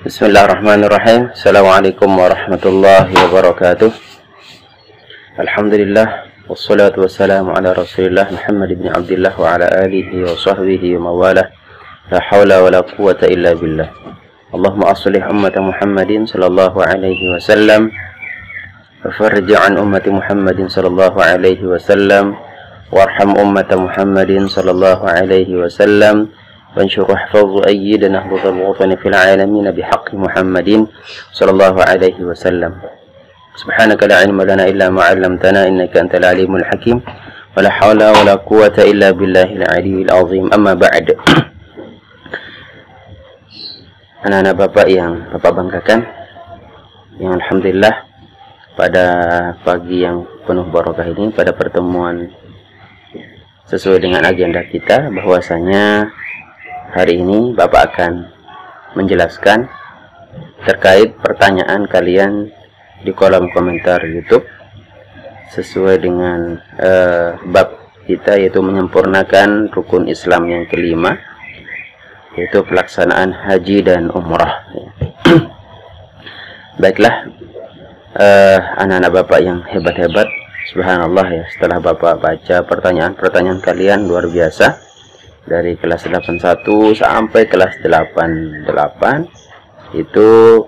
Bismillahirrahmanirrahim. Assalamualaikum warahmatullahi wabarakatuh. Alhamdulillah, wassalatu wassalamu ala rasulillah Muhammad ibn Abdullah wa ala alihi wa sahbihi wa mawalah. La hawla wa la quwwata illa billah. Allahumma aslih ummata Muhammadin sallallahu alaihi wasallam wa farij an ummati Muhammadin sallallahu alaihi wasallam warham ummata Muhammadin sallallahu alaihi wasallam وانشر واحفظ وأيد نهضة الوطن في العالمين بحق محمد صلى الله عليه وسلم. سبحانك لا علم لنا إلا ما علمتنا إنك أنت العليم الحكيم ولا حول ولا قوة إلا بالله العلي العظيم. أما بعد, anak-anak Bapak yang Bapak banggakan, yang Alhamdulillah pada pagi yang penuh barokah ini, pada pertemuan sesuai dengan agenda kita, bahwasanya hari ini Bapak akan menjelaskan terkait pertanyaan kalian di kolom komentar YouTube sesuai dengan bab kita, yaitu menyempurnakan rukun Islam yang kelima, yaitu pelaksanaan haji dan umrah. Baiklah, anak-anak Bapak yang hebat-hebat, subhanallah ya, setelah Bapak baca pertanyaan-pertanyaan kalian luar biasa, dari kelas 81 sampai kelas 88 itu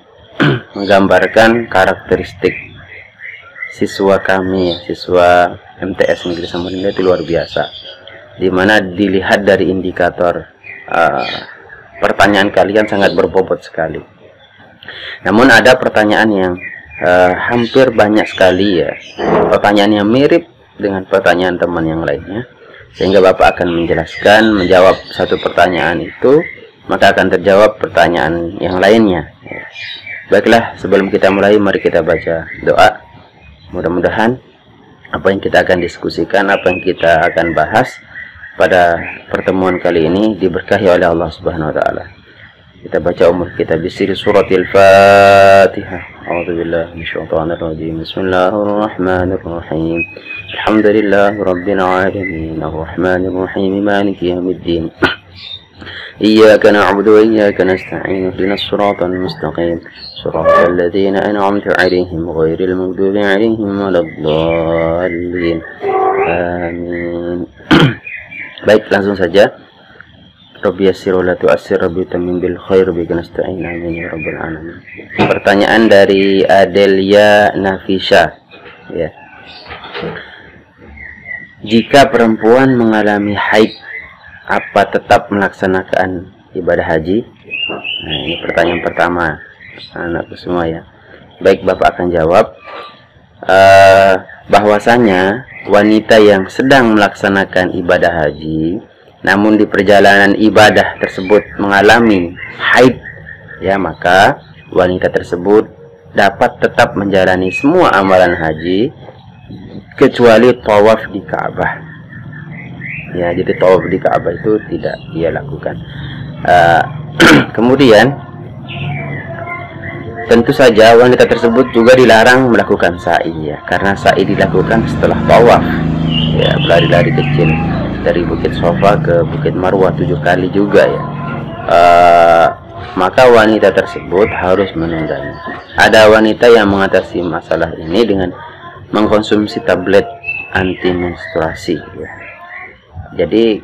menggambarkan karakteristik siswa kami, siswa MTS Negeri Samarinda itu luar biasa, dimana dilihat dari indikator pertanyaan kalian sangat berbobot sekali. Namun ada pertanyaan yang hampir banyak sekali ya, pertanyaan yang mirip dengan pertanyaan teman yang lainnya, sehingga Bapak akan menjawab satu pertanyaan itu, maka akan terjawab pertanyaan yang lainnya. Baiklah, sebelum kita mulai, mari kita baca doa. Mudah-mudahan apa yang kita akan diskusikan, apa yang kita akan bahas pada pertemuan kali ini diberkahi oleh Allah Subhanahu wa taala. Kita baca umur kita bisiri suratil Fatihah. A'udzubillahi minasyaitonir rajim. Bismillahirrahmanirrahim. Alhamdulillahi rabbil alamin. Arrahmanir rahim. Maliki yaumiddin. Iyyaka na'budu wa iyyaka nasta'in. Ihdinas siratal mustaqim. Siratal ladzina an'amta 'alaihim ghairil maghdubi 'alaihim waladdallin. Amin. Baik, langsung saja. Rabbi yassir wa la tu'assir, Rabbi tamim bil khair, bika nasta'in, amin ya rabbal alamin. Pertanyaan dari Adelia Nafisha ya. Jika perempuan mengalami haid, apa tetap melaksanakan ibadah haji? Nah, ini pertanyaan pertama anakku semua ya. Baik, Bapak akan jawab bahwasanya wanita yang sedang melaksanakan ibadah haji namun di perjalanan ibadah tersebut mengalami haid, ya, maka wanita tersebut dapat tetap menjalani semua amalan haji kecuali tawaf di Ka'bah. Ya, jadi tawaf di Ka'bah itu tidak dia lakukan. Kemudian tentu saja wanita tersebut juga dilarang melakukan sa'i ya, karena sa'i dilakukan setelah tawaf. Ya, berlari-lari kecil dari Bukit Sofa ke Bukit Marwah 7 kali juga ya. Maka wanita tersebut harus menundanya. Ada wanita yang mengatasi masalah ini dengan mengkonsumsi tablet anti menstruasi ya. Jadi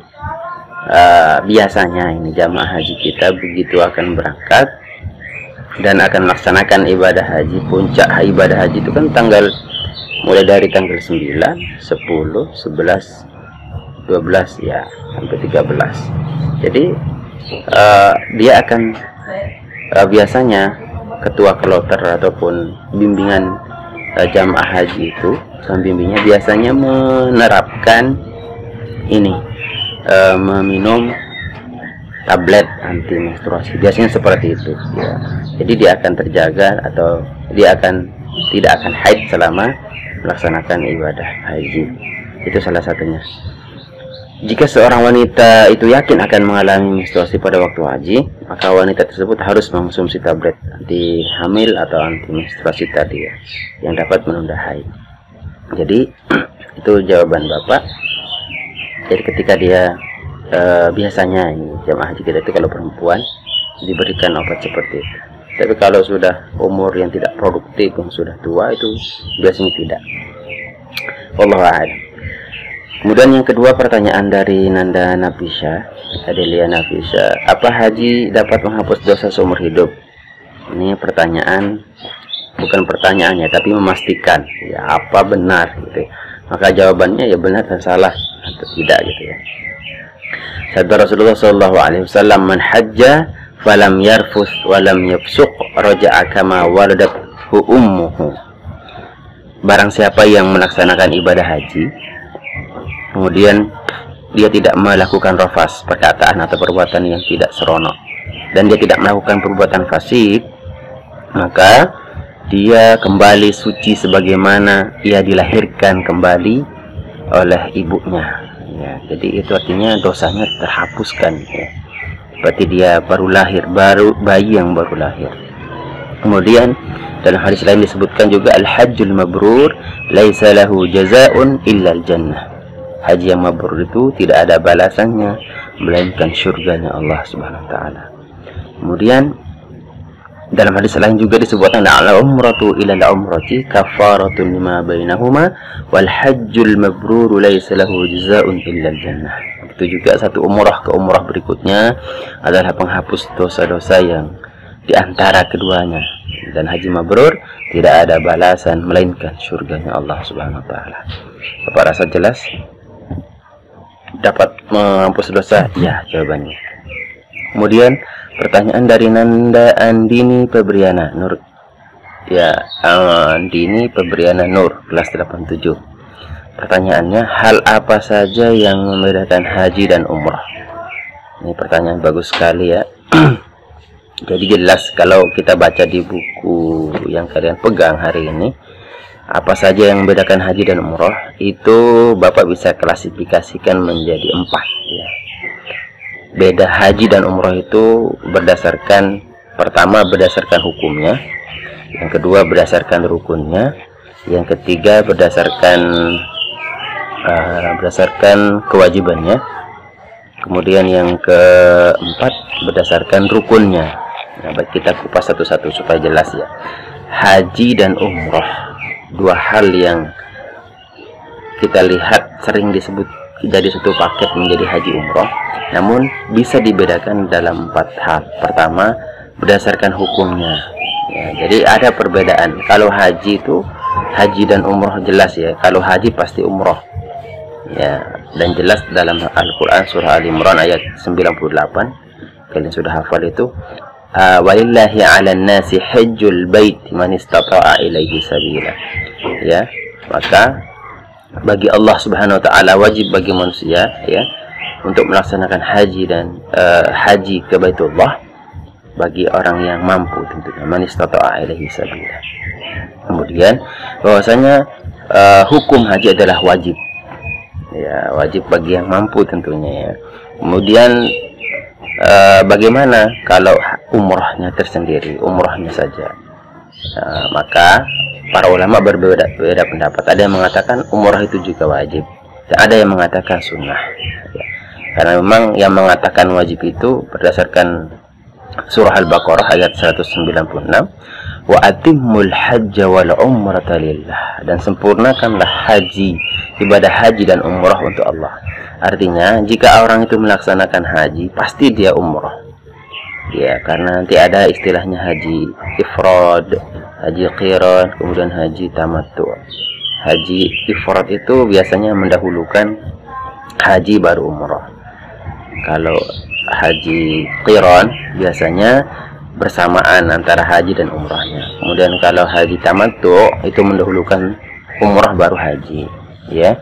biasanya ini jamaah haji kita begitu akan berangkat dan akan melaksanakan ibadah haji, puncak ibadah haji itu kan mulai dari tanggal 9, 10, 11, 12 ya sampai 13. Jadi dia akan biasanya ketua kloter ataupun bimbingan jamaah haji itu, bimbingnya biasanya menerapkan ini meminum tablet anti menstruasi, biasanya seperti itu ya. Jadi dia akan terjaga atau dia tidak akan haid selama melaksanakan ibadah haji. Itu salah satunya. Jika seorang wanita itu yakin akan mengalami menstruasi pada waktu haji, maka wanita tersebut harus mengonsumsi tablet anti hamil atau anti menstruasi tadi ya, yang dapat menunda haid. Jadi itu jawaban Bapak. Jadi ketika dia biasanya ini jamaah haji kita itu kalau perempuan diberikan obat seperti itu. Tapi kalau sudah umur yang tidak produktif, yang sudah tua, itu biasanya tidak. Wallahu a'lam. Kemudian yang kedua, pertanyaan dari Nanda Nafisha, Adelia Nafisha, apa haji dapat menghapus dosa seumur hidup? Ini pertanyaan, bukan pertanyaannya, tapi memastikan ya apa benar gitu. Maka jawabannya ya benar dan salah atau tidak gitu ya. Sabda Rasulullah SAW, man hajja falam yarfus walam yafsuq raja'a kama waladathu ummuhu. Barang siapa yang melaksanakan ibadah haji, kemudian dia tidak melakukan rafas, perkataan atau perbuatan yang tidak seronok, dan dia tidak melakukan perbuatan fasik, maka dia kembali suci sebagaimana ia dilahirkan kembali oleh ibunya ya. Jadi itu artinya dosanya terhapuskan ya. Berarti dia baru lahir, baru bayi yang baru lahir. Kemudian dalam hadis lain disebutkan juga al-hajjul mabrur laisa lahu jazaa'un illa al-jannah. Haji yang mabrur itu tidak ada balasannya melainkan surganya Allah Subhanahu wa taala. Kemudian dalam hadis lain juga disebutkan al-umratu ila al-umrati kafaratun lima bainahuma wal hajjul mabrur laisa lahu jazaa'un illa al-jannah. Itu juga satu umrah ke umrah berikutnya adalah penghapus dosa-dosa yang di antara keduanya, dan haji mabrur tidak ada balasan melainkan surganya Allah Subhanahu wa taala. Bapak rasa jelas? Dapat menghapus dosa? Ya, jawabannya. Kemudian pertanyaan dari Nanda Andini Febriana Nur. Ya, Andini Febriana Nur, kelas 87. Pertanyaannya, hal apa saja yang membedakan haji dan umrah? Ini pertanyaan bagus sekali ya. Jadi jelas kalau kita baca di buku yang kalian pegang hari ini, apa saja yang membedakan haji dan umrah, itu Bapak bisa klasifikasikan menjadi 4 ya. Beda haji dan umrah itu berdasarkan, pertama berdasarkan hukumnya, yang kedua berdasarkan rukunnya, yang ketiga berdasarkan kewajibannya, kemudian yang keempat berdasarkan rukunnya. Nah, baik kita kupas satu-satu supaya jelas ya. Haji dan umrah, dua hal yang kita lihat sering disebut jadi satu paket menjadi haji umrah, namun bisa dibedakan dalam 4 hal. Pertama, berdasarkan hukumnya ya, jadi ada perbedaan. Kalau haji itu, haji dan umrah jelas ya. Kalau haji pasti umrah ya, dan jelas dalam Al-Quran surah Al-Imran ayat 98, kalian sudah hafal itu, walillahi 'alan nasi hajjul bait man istata'a ilaihi sabila ya. Maka bagi Allah Subhanahu wa taala wajib bagi manusia ya untuk melaksanakan haji dan haji ke Baitullah bagi orang yang mampu tentunya, man istata'a ilaihi sabila. Kemudian bahwasanya hukum haji adalah wajib ya, wajib bagi yang mampu tentunya ya. Kemudian bagaimana kalau umrahnya tersendiri, umrahnya saja? Maka para ulama berbeda pendapat. Ada yang mengatakan umrah itu juga wajib, dan ada yang mengatakan sunnah ya. Karena memang yang mengatakan wajib itu berdasarkan surah Al-Baqarah ayat 196, wa atimmul hajja wal umrata lillah, dan sempurnakanlah haji, ibadah haji dan umrah untuk Allah. Artinya jika orang itu melaksanakan haji pasti dia umrah ya, karena nanti ada istilahnya haji ifrad, haji qiran, kemudian haji tamattu. Haji ifrad itu biasanya mendahulukan haji baru umrah. Kalau haji qiran biasanya bersamaan antara haji dan umrahnya. Kemudian kalau haji tamattu itu mendahulukan umrah baru haji ya.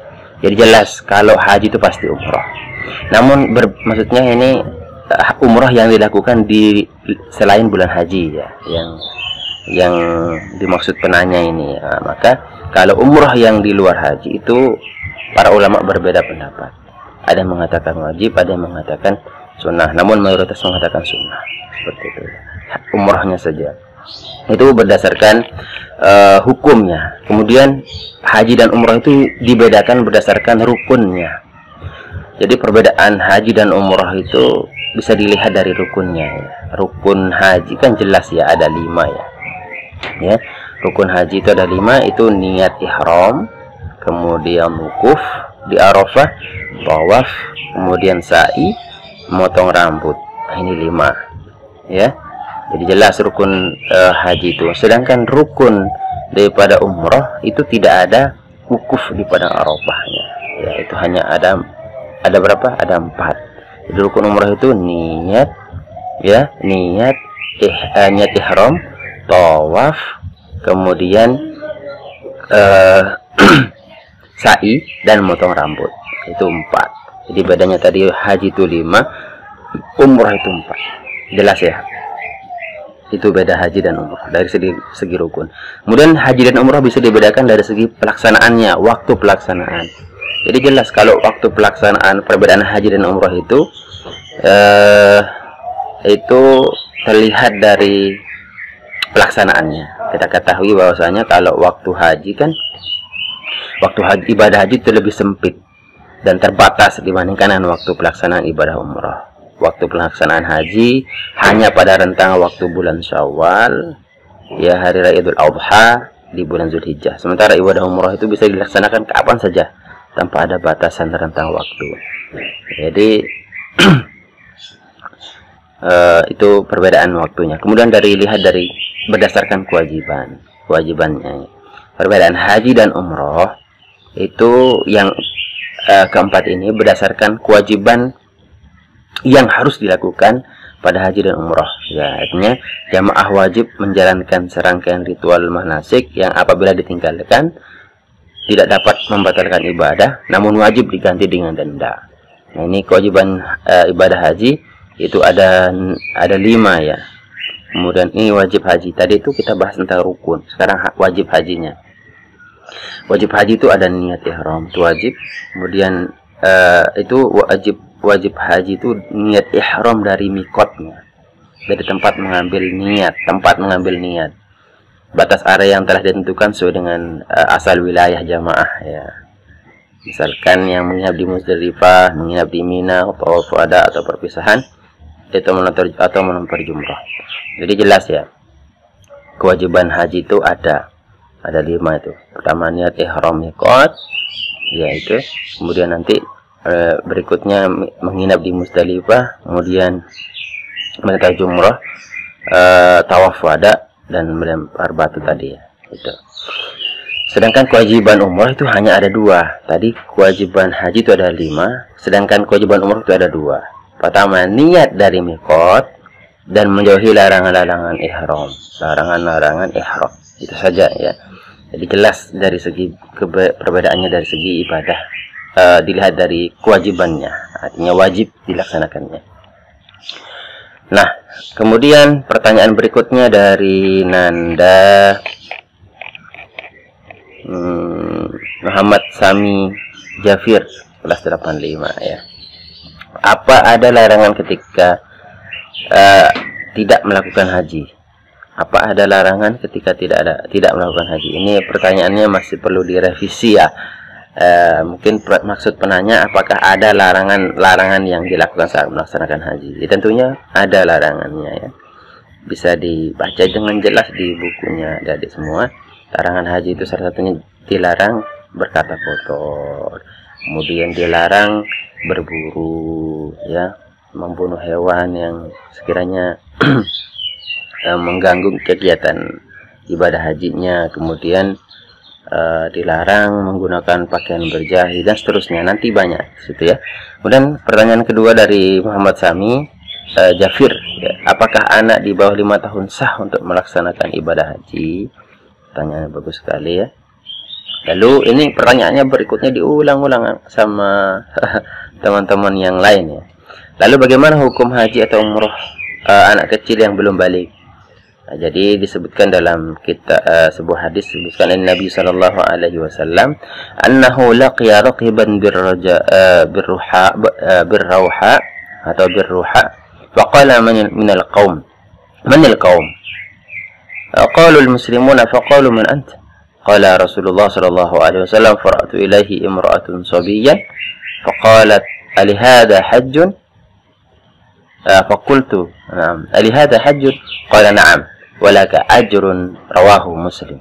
Jadi jelas kalau haji itu pasti umrah. Namun maksudnya ini umrah yang dilakukan di selain bulan haji ya, yang dimaksud penanya ini. Maka kalau umrah yang di luar haji itu para ulama berbeda pendapat. Ada yang mengatakan wajib, ada yang mengatakan sunnah. Namun mayoritas mengatakan sunnah. Seperti itu. Umrahnya saja. Itu berdasarkan hukumnya. Kemudian haji dan umrah itu dibedakan berdasarkan rukunnya. Jadi perbedaan haji dan umrah itu bisa dilihat dari rukunnya ya. Rukun haji kan jelas ya, ada 5 ya. Ya, rukun haji itu ada 5, itu niat ihram, kemudian wukuf di Arafah, tawaf, kemudian sa'i, memotong rambut. Nah, ini 5 ya. Jadi jelas rukun haji itu. Sedangkan rukun daripada umrah itu tidak ada wukuf di padang Arafahnya ya, itu hanya ada berapa? Ada 4. Jadi rukun umrah itu niat ya, niat ihram, tawaf, kemudian sa'i dan motong rambut. Itu 4. Jadi bedanya tadi haji itu 5, umrah itu 4. Jelas ya, itu beda haji dan umrah dari segi rukun. Kemudian haji dan umrah bisa dibedakan dari segi pelaksanaannya, waktu pelaksanaan. Jadi jelas kalau waktu pelaksanaan perbedaan haji dan umrah itu terlihat dari pelaksanaannya. Kita ketahui bahwasanya kalau waktu haji kan, ibadah haji itu lebih sempit dan terbatas dibandingkan dengan waktu pelaksanaan ibadah umrah. Waktu pelaksanaan haji hanya pada rentang waktu bulan Syawal ya, hari raya Idul Adha di bulan Zulhijjah. Sementara ibadah umrah itu bisa dilaksanakan kapan saja tanpa ada batasan rentang waktu. Jadi itu perbedaan waktunya. Kemudian dilihat dari berdasarkan kewajibannya. Perbedaan haji dan umrah itu yang keempat ini berdasarkan kewajiban yang harus dilakukan pada haji dan umrah ya. Artinya jamaah wajib menjalankan serangkaian ritual manasik yang apabila ditinggalkan tidak dapat membatalkan ibadah, namun wajib diganti dengan denda. Nah, ini kewajiban ibadah haji itu ada 5 ya. Kemudian ini wajib haji. Tadi itu kita bahas tentang rukun. Sekarang wajib hajinya. Wajib haji itu ada niat ihram, itu wajib. Kemudian itu wajib haji itu niat ihram dari mikotnya, dari tempat mengambil niat, batas area yang telah ditentukan sesuai dengan asal wilayah jamaah ya. Misalkan yang menginap di Muzdalifah, menginap di Mina, tawaf wada atau perpisahan, itu menonton jumrah. Jadi jelas ya, kewajiban haji itu ada 5 itu. Pertama niat ihram mikot ya itu, kemudian nanti berikutnya menginap di Muzdalifah, kemudian menonton jumrah, tawaf wada dan melempar batu tadi ya. Itu. Sedangkan kewajiban umrah itu hanya ada 2. Tadi kewajiban haji itu ada 5, sedangkan kewajiban umrah itu ada 2. Pertama niat dari mikot dan menjauhi larangan-larangan ihram, itu saja ya. Jadi jelas dari segi perbedaannya dari segi ibadah, dilihat dari kewajibannya, artinya wajib dilaksanakannya. Nah, kemudian pertanyaan berikutnya dari Nanda Muhammad Sami Jafir kelas 85 ya. Apa ada larangan ketika tidak melakukan haji? Apa ada larangan ketika tidak melakukan haji? Ini pertanyaannya masih perlu direvisi ya. Mungkin maksud penanya apakah ada larangan yang dilakukan saat melaksanakan haji. Ya, tentunya ada larangannya ya. Bisa dibaca dengan jelas di bukunya adik semua. Larangan haji itu salah satunya dilarang berkata kotor, kemudian dilarang berburu ya, membunuh hewan yang sekiranya mengganggu kegiatan ibadah hajinya, kemudian dilarang menggunakan pakaian berjahit dan seterusnya, nanti banyak situ ya. Kemudian pertanyaan kedua dari Muhammad Sami Jafir ya, apakah anak di bawah 5 tahun sah untuk melaksanakan ibadah haji? Pertanyaannya bagus sekali ya. Lalu ini pertanyaannya berikutnya diulang-ulang sama teman-teman yang lain ya. Lalu bagaimana hukum haji atau umroh anak kecil yang belum balik? Nah, jadi disebutkan dalam sebuah hadis, disebutkan oleh Nabi sallallahu alaihi wasallam, annahu laqiya raqiban birruha atau birruha, faqala min al-qaum, qalu al-muslimuna, faqalu man anta? Qala Rasulullah sallallahu alaihi wasallam, fara'tu ilaihi imra'atun sabiyyan, faqalat alihada hajjun? Fakultu, alihada hajjun? Qala na'am, walaka ajrun, rawahu Muslim.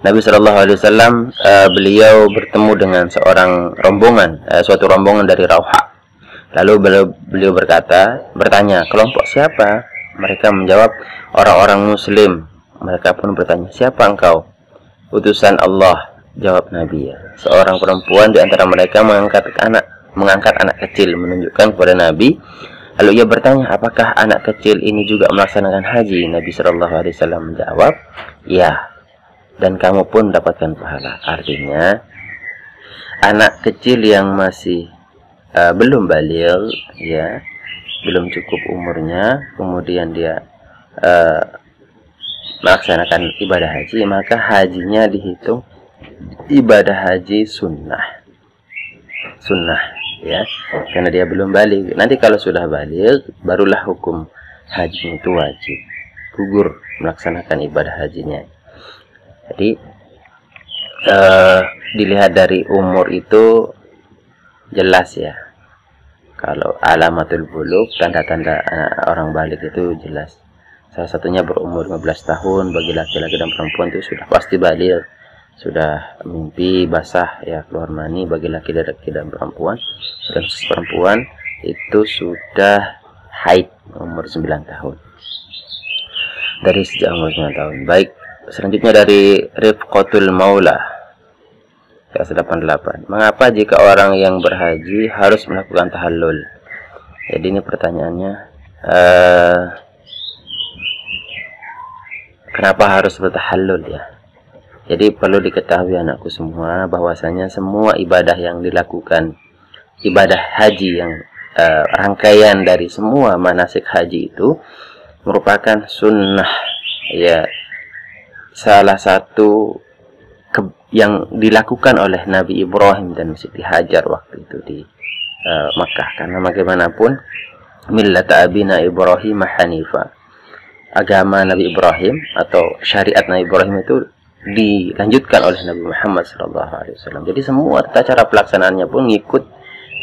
Nabi SAW beliau bertemu dengan seorang rombongan, suatu rombongan dari Rauha. Lalu beliau bertanya, kelompok siapa? Mereka menjawab, orang-orang Muslim. Mereka pun bertanya, siapa engkau? Utusan Allah, jawab Nabi. Seorang perempuan di antara mereka mengangkat anak kecil, menunjukkan kepada Nabi. Lalu ia bertanya, apakah anak kecil ini juga melaksanakan haji? Nabi SAW menjawab, ya, dan kamu pun dapatkan pahala. Artinya, anak kecil yang masih belum baligh, ya, belum cukup umurnya, kemudian dia melaksanakan ibadah haji, maka hajinya dihitung ibadah haji sunnah, ya, karena dia belum baligh. Nanti kalau sudah baligh, barulah hukum haji itu wajib, gugur melaksanakan ibadah hajinya. Jadi dilihat dari umur itu jelas ya. Kalau alamatul bulugh, tanda-tanda orang balik itu jelas. Salah satunya berumur 15 tahun, bagi laki-laki dan perempuan itu sudah pasti baligh, sudah mimpi basah ya, keluar mani bagi laki-laki dan perempuan. Dan perempuan itu sudah haid umur 9 tahun. Dari sejak umur 9 tahun. Baik, selanjutnya dari Rifqatul Maula. 88. Mengapa jika orang yang berhaji harus melakukan tahallul? Jadi ini pertanyaannya, kenapa harus bertahallul ya? Jadi perlu diketahui anakku semua, bahwasanya semua ibadah yang dilakukan, ibadah haji yang rangkaian dari semua manasik haji itu merupakan sunnah ya, salah satu yang dilakukan oleh Nabi Ibrahim dan Siti Hajar waktu itu di Makkah. Karena bagaimanapun millata abina Ibrahim hanifa, agama Nabi Ibrahim atau syariat Nabi Ibrahim itu dilanjutkan oleh Nabi Muhammad SAW. Jadi semua tata cara pelaksanaannya pun ngikut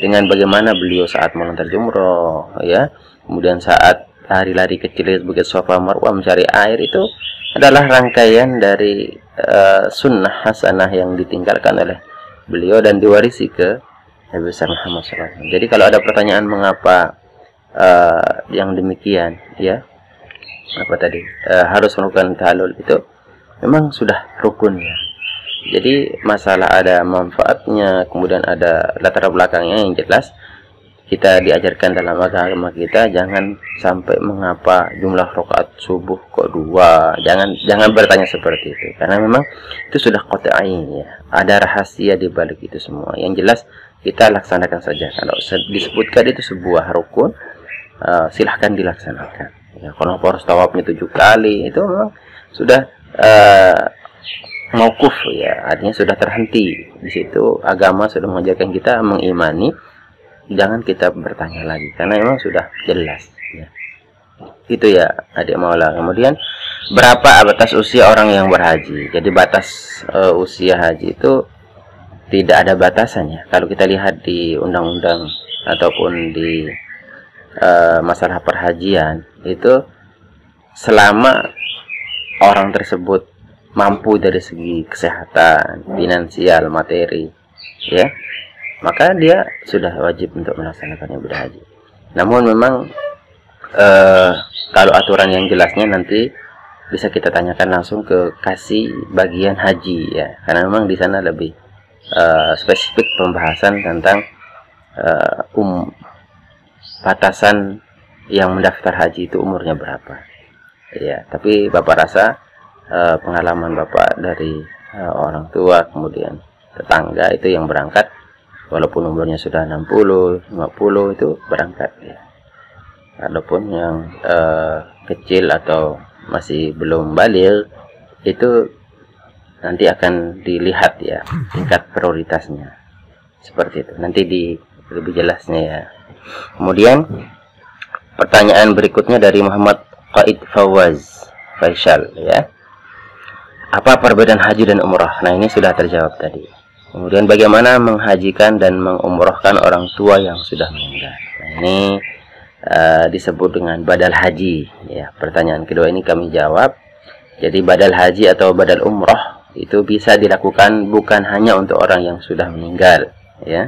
dengan bagaimana beliau saat melontar jumroh ya, kemudian saat lari-lari kecil di Bukit Safa Marwah mencari air, itu adalah rangkaian dari sunnah hasanah yang ditinggalkan oleh beliau dan diwarisi ke Nabi besar Muhammad SAW. Jadi kalau ada pertanyaan mengapa yang demikian ya, apa tadi harus melakukan tahallul, itu memang sudah rukun ya. Jadi masalah ada manfaatnya, kemudian ada latar belakangnya yang jelas. Kita diajarkan dalam agama kita, jangan sampai mengapa jumlah rakaat subuh kok 2. Jangan bertanya seperti itu, karena memang itu sudah qat'i ya. Ada rahasia di balik itu semua. Yang jelas kita laksanakan saja. Kalau disebutkan itu sebuah rukun, silahkan dilaksanakan. Ya, kalau harus tawafnya 7 kali, itu memang sudah mauquf ya, artinya sudah terhenti di situ. Agama sudah mengajarkan kita mengimani, jangan kita bertanya lagi karena memang sudah jelas ya. Itu ya adik maula. Kemudian berapa batas usia orang yang berhaji? Jadi batas usia haji itu tidak ada batasannya. Kalau kita lihat di undang-undang ataupun di masalah perhajian, itu selama orang tersebut mampu dari segi kesehatan, finansial, materi ya, maka dia sudah wajib untuk melaksanakan ibadah haji. Namun memang kalau aturan yang jelasnya nanti bisa kita tanyakan langsung ke kasih bagian haji ya, karena memang di sana lebih spesifik pembahasan tentang batasan yang mendaftar haji itu umurnya berapa ya. Tapi Bapak rasa pengalaman Bapak dari orang tua kemudian tetangga itu yang berangkat, walaupun umurnya sudah 60, 50 itu berangkat ya. Adapun yang kecil atau masih belum baligh itu nanti akan dilihat ya tingkat prioritasnya. Seperti itu. Nanti lebih jelasnya ya. Kemudian pertanyaan berikutnya dari Muhammad Qaid Faisal ya. Apa perbedaan haji dan umrah? Nah, ini sudah terjawab tadi. Kemudian bagaimana menghajikan dan mengumrohkan orang tua yang sudah meninggal. Nah, ini disebut dengan badal haji. Ya, pertanyaan kedua ini kami jawab. Jadi badal haji atau badal umroh itu bisa dilakukan bukan hanya untuk orang yang sudah meninggal, ya,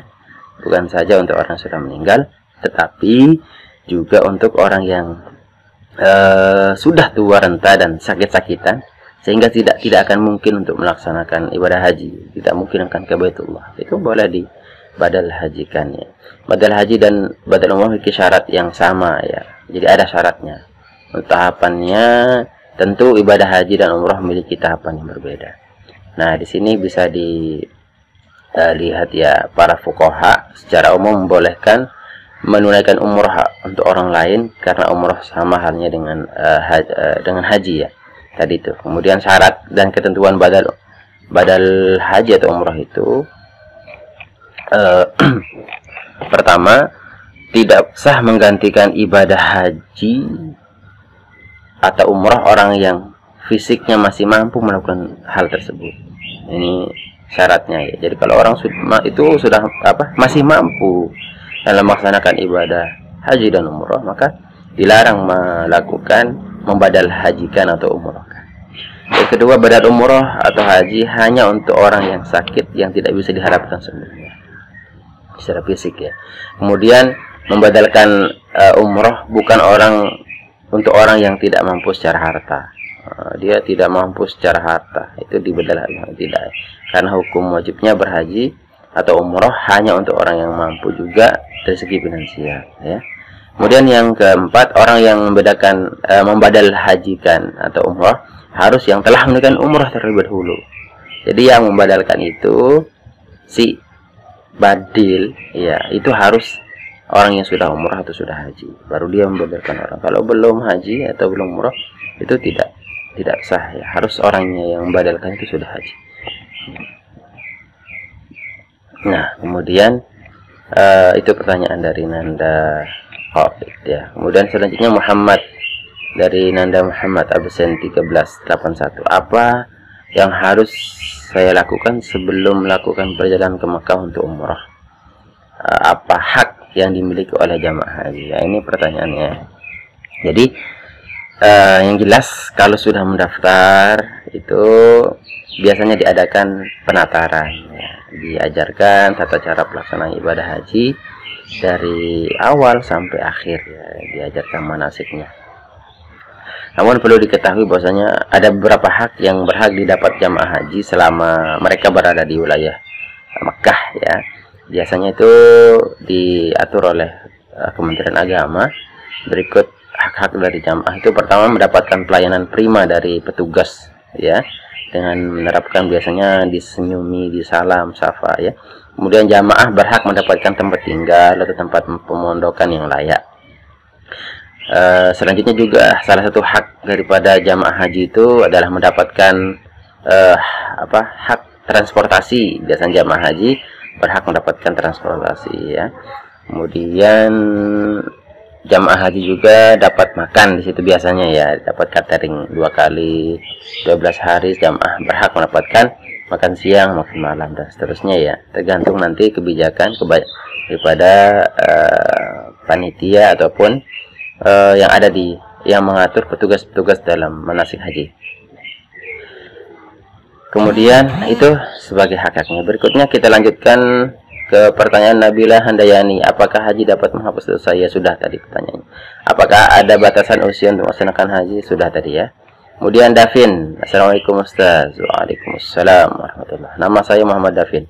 bukan saja untuk orang yang sudah meninggal, tetapi juga untuk orang yang sudah tua renta dan sakit-sakitan, sehingga tidak akan mungkin untuk melaksanakan ibadah haji, tidak mungkin akan ke Baitullah. Itu boleh di badal hajikan, ya. Badal haji dan badal umroh memiliki syarat yang sama, ya. Jadi ada syaratnya. Tahapannya tentu ibadah haji dan umroh memiliki tahapan yang berbeda. Nah, di sini bisa dilihat ya, para fuqaha secara umum membolehkan menunaikan umroh untuk orang lain karena umroh sama halnya dengan haji, ya. Tadi itu. Kemudian syarat dan ketentuan badal haji atau umroh itu pertama, tidak sah menggantikan ibadah haji atau umroh orang yang fisiknya masih mampu melakukan hal tersebut. Ini syaratnya, ya. Jadi kalau orang itu sudah masih mampu dalam melaksanakan ibadah haji dan umroh, maka dilarang melakukan membadal hajikan atau umrohkan. Yang kedua, badal umroh atau haji hanya untuk orang yang sakit yang tidak bisa diharapkan sembuhnya secara fisik, ya. Kemudian membadalkan umroh bukan untuk orang yang tidak mampu secara harta. Dia tidak mampu secara harta, itu dibadal tidak, karena hukum wajibnya berhaji atau umroh hanya untuk orang yang mampu juga dari segi finansial, ya. Kemudian yang keempat, orang yang membadal hajikan atau umroh harus yang telah menunaikan umroh terlebih dahulu. Jadi yang membadalkan itu si badil, ya, itu harus orang yang sudah umroh atau sudah haji, baru dia membadalkan orang. Kalau belum haji atau belum umroh, itu tidak sah, ya. Harus orangnya yang membadalkan itu sudah haji. Nah, kemudian itu pertanyaan dari Nanda Hafid, ya. Kemudian selanjutnya Muhammad dari Nanda Muhammad absen 1381. Apa yang harus saya lakukan sebelum melakukan perjalanan ke Makkah untuk umrah? Apa hak yang dimiliki oleh jamaah haji? Ya, ini pertanyaannya. Jadi yang jelas kalau sudah mendaftar itu biasanya diadakan penataran, ya. Diajarkan tata cara pelaksanaan ibadah haji dari awal sampai akhir, ya. Diajarkan manasiknya. Namun perlu diketahui bahwasanya ada beberapa hak yang berhak didapat jamaah haji selama mereka berada di wilayah Makkah, ya. Biasanya itu diatur oleh Kementerian Agama. Berikut hak-hak dari jamaah itu: pertama, mendapatkan pelayanan prima dari petugas, ya, dengan menerapkan biasanya disenyumi, disalam, sapa, ya. Kemudian jamaah berhak mendapatkan tempat tinggal atau tempat pemondokan yang layak. Selanjutnya juga salah satu hak daripada jamaah haji itu adalah mendapatkan hak transportasi. Biasanya jamaah haji berhak mendapatkan transportasi, ya. Kemudian jamaah haji juga dapat makan di situ biasanya, ya, dapat catering 2 kali 12 hari. Jamaah berhak mendapatkan makan siang, makan malam, dan seterusnya, ya. Tergantung nanti kebijakan daripada panitia ataupun yang mengatur petugas-petugas dalam manasik haji. Kemudian itu sebagai hak-haknya. Berikutnya kita lanjutkan ke pertanyaan Nabila Handayani. Apakah haji dapat menghapus dosa? Ya, sudah tadi pertanyaannya. Apakah ada batasan usia untuk melaksanakan haji? Sudah tadi, ya. Kemudian Davin. Assalamualaikum Ustaz. Waalaikumsalam warahmatullahi. Nama saya Muhammad Davin.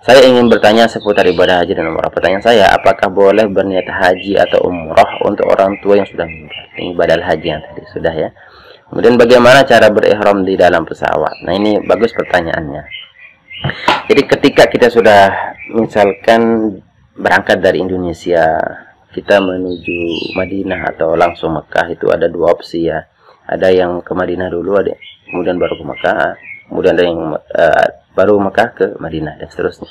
Saya ingin bertanya seputar ibadah haji dan umrah. Pertanyaan saya, apakah boleh berniat haji atau umrah untuk orang tua yang sudah meninggal? Ini badal haji yang tadi sudah, ya. Kemudian bagaimana cara berihram di dalam pesawat? Nah, ini bagus pertanyaannya. Jadi ketika kita sudah misalkan berangkat dari Indonesia, kita menuju Madinah atau langsung Mekah, itu ada 2 opsi, ya. Ada yang ke Madinah dulu, kemudian baru ke Mekah, kemudian ada yang baru Mekah ke Madinah, dan seterusnya.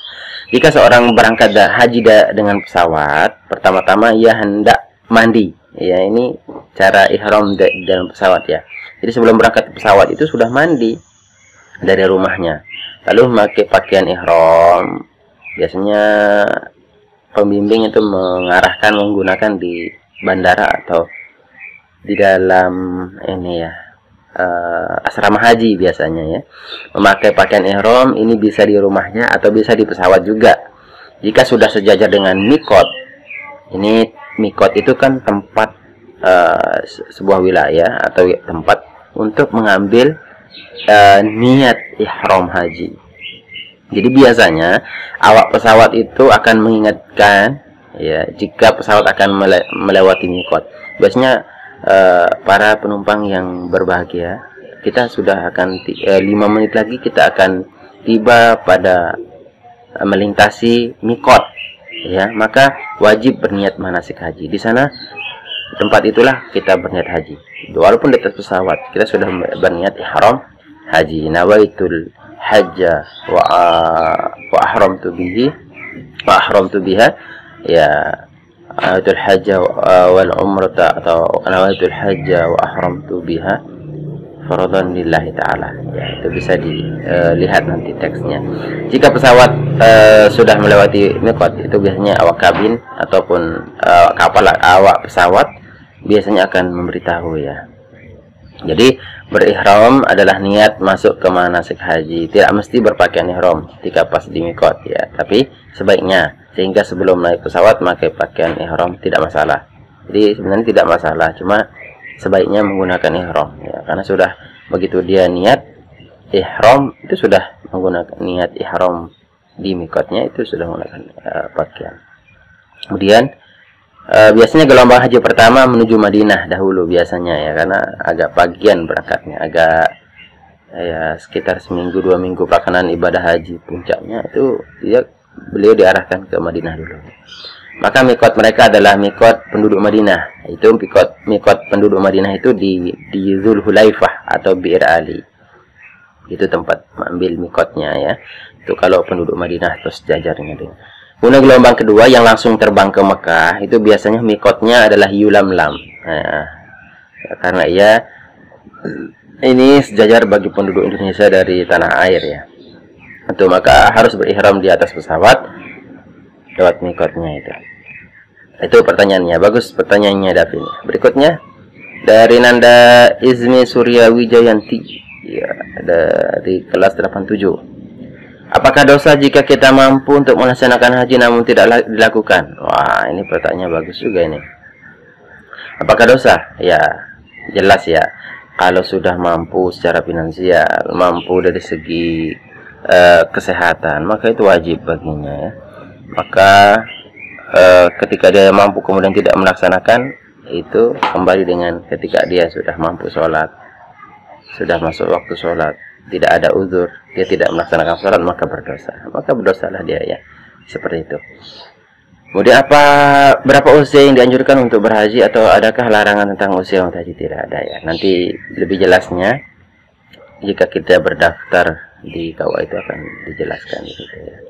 Jika seorang berangkat haji dengan pesawat, pertama-tama ia hendak mandi, ya. Ini cara ihram di dalam pesawat, ya. Jadi sebelum berangkat ke pesawat itu sudah mandi dari rumahnya, lalu memakai pakaian ihram. Biasanya pembimbing itu menggunakan di bandara atau di dalam ini ya, asrama haji biasanya ya, memakai pakaian ihram ini bisa di rumahnya atau bisa di pesawat juga. Jika sudah sejajar dengan mikot, ini mikot itu kan tempat sebuah wilayah atau tempat untuk mengambil niat ihram haji. Jadi biasanya awak pesawat itu akan mengingatkan ya, jika pesawat akan melewati mikot. Biasanya para penumpang yang berbahagia, kita sudah akan 5 menit lagi kita akan tiba pada melintasi mikot ya, maka wajib berniat manasik haji. Di sana tempat itulah kita berniat haji. Walaupun di atas pesawat kita sudah berniat ihram haji. Nawaitul hajja wa ahramtu biha ya, nawaitul hajja wal umrata atau nawaitul hajja wa ahramtu biha faradan lillahi ta'ala ya, itu bisa dilihat nanti teksnya. Jika pesawat sudah melewati mikot, itu biasanya awak kabin ataupun kapal awak pesawat biasanya akan memberitahu ya. Jadi berihram adalah niat masuk ke manasik haji. Tidak mesti berpakaian ihram ketika pas di mikot ya, tapi sebaiknya, sehingga sebelum naik pesawat memakai pakaian ihram tidak masalah. Jadi sebenarnya tidak masalah, cuma sebaiknya menggunakan ihram ya, karena sudah begitu dia niat ihram itu sudah menggunakan niat ihram di mikotnya, itu sudah menggunakan pakaian. Kemudian biasanya gelombang haji pertama menuju Madinah dahulu biasanya ya, karena agak pagian berangkatnya, agak ya sekitar seminggu 2 minggu pelaksanaan ibadah haji puncaknya itu beliau diarahkan ke Madinah dulu. Maka mikot mereka adalah mikot penduduk Madinah. Itu mikot penduduk Madinah itu di Zulhulaifah atau Bir Ali. Itu tempat mengambil mikotnya ya. Itu kalau penduduk Madinah terus sejajarnya dengan. Kemudian gelombang kedua yang langsung terbang ke Mekah, itu biasanya mikotnya adalah Yulamlam. Nah, karena ini sejajar bagi penduduk Indonesia dari tanah air ya. Itu maka harus berihram di atas pesawat lewat mikotnya itu. Itu pertanyaannya. Bagus pertanyaannya Davin. Berikutnya dari Nanda Izmi Surya Wijayanti ya, dari kelas 87. Apakah dosa jika kita mampu untuk melaksanakan haji namun tidak dilakukan? Wah, ini pertanyaan bagus juga ini. Apakah dosa? Ya, jelas ya. Kalau sudah mampu secara finansial, mampu dari segi kesehatan, maka itu wajib baginya ya. Maka ketika dia mampu kemudian tidak melaksanakan, itu kembali dengan ketika dia sudah mampu sholat, sudah masuk waktu sholat, tidak ada uzur, dia tidak melaksanakan sholat, maka berdosalah dia ya, seperti itu. Kemudian berapa usia yang dianjurkan untuk berhaji, atau adakah larangan tentang usia untuk haji? Tidak ada ya. Nanti lebih jelasnya jika kita berdaftar di KUA itu akan dijelaskan gitu ya.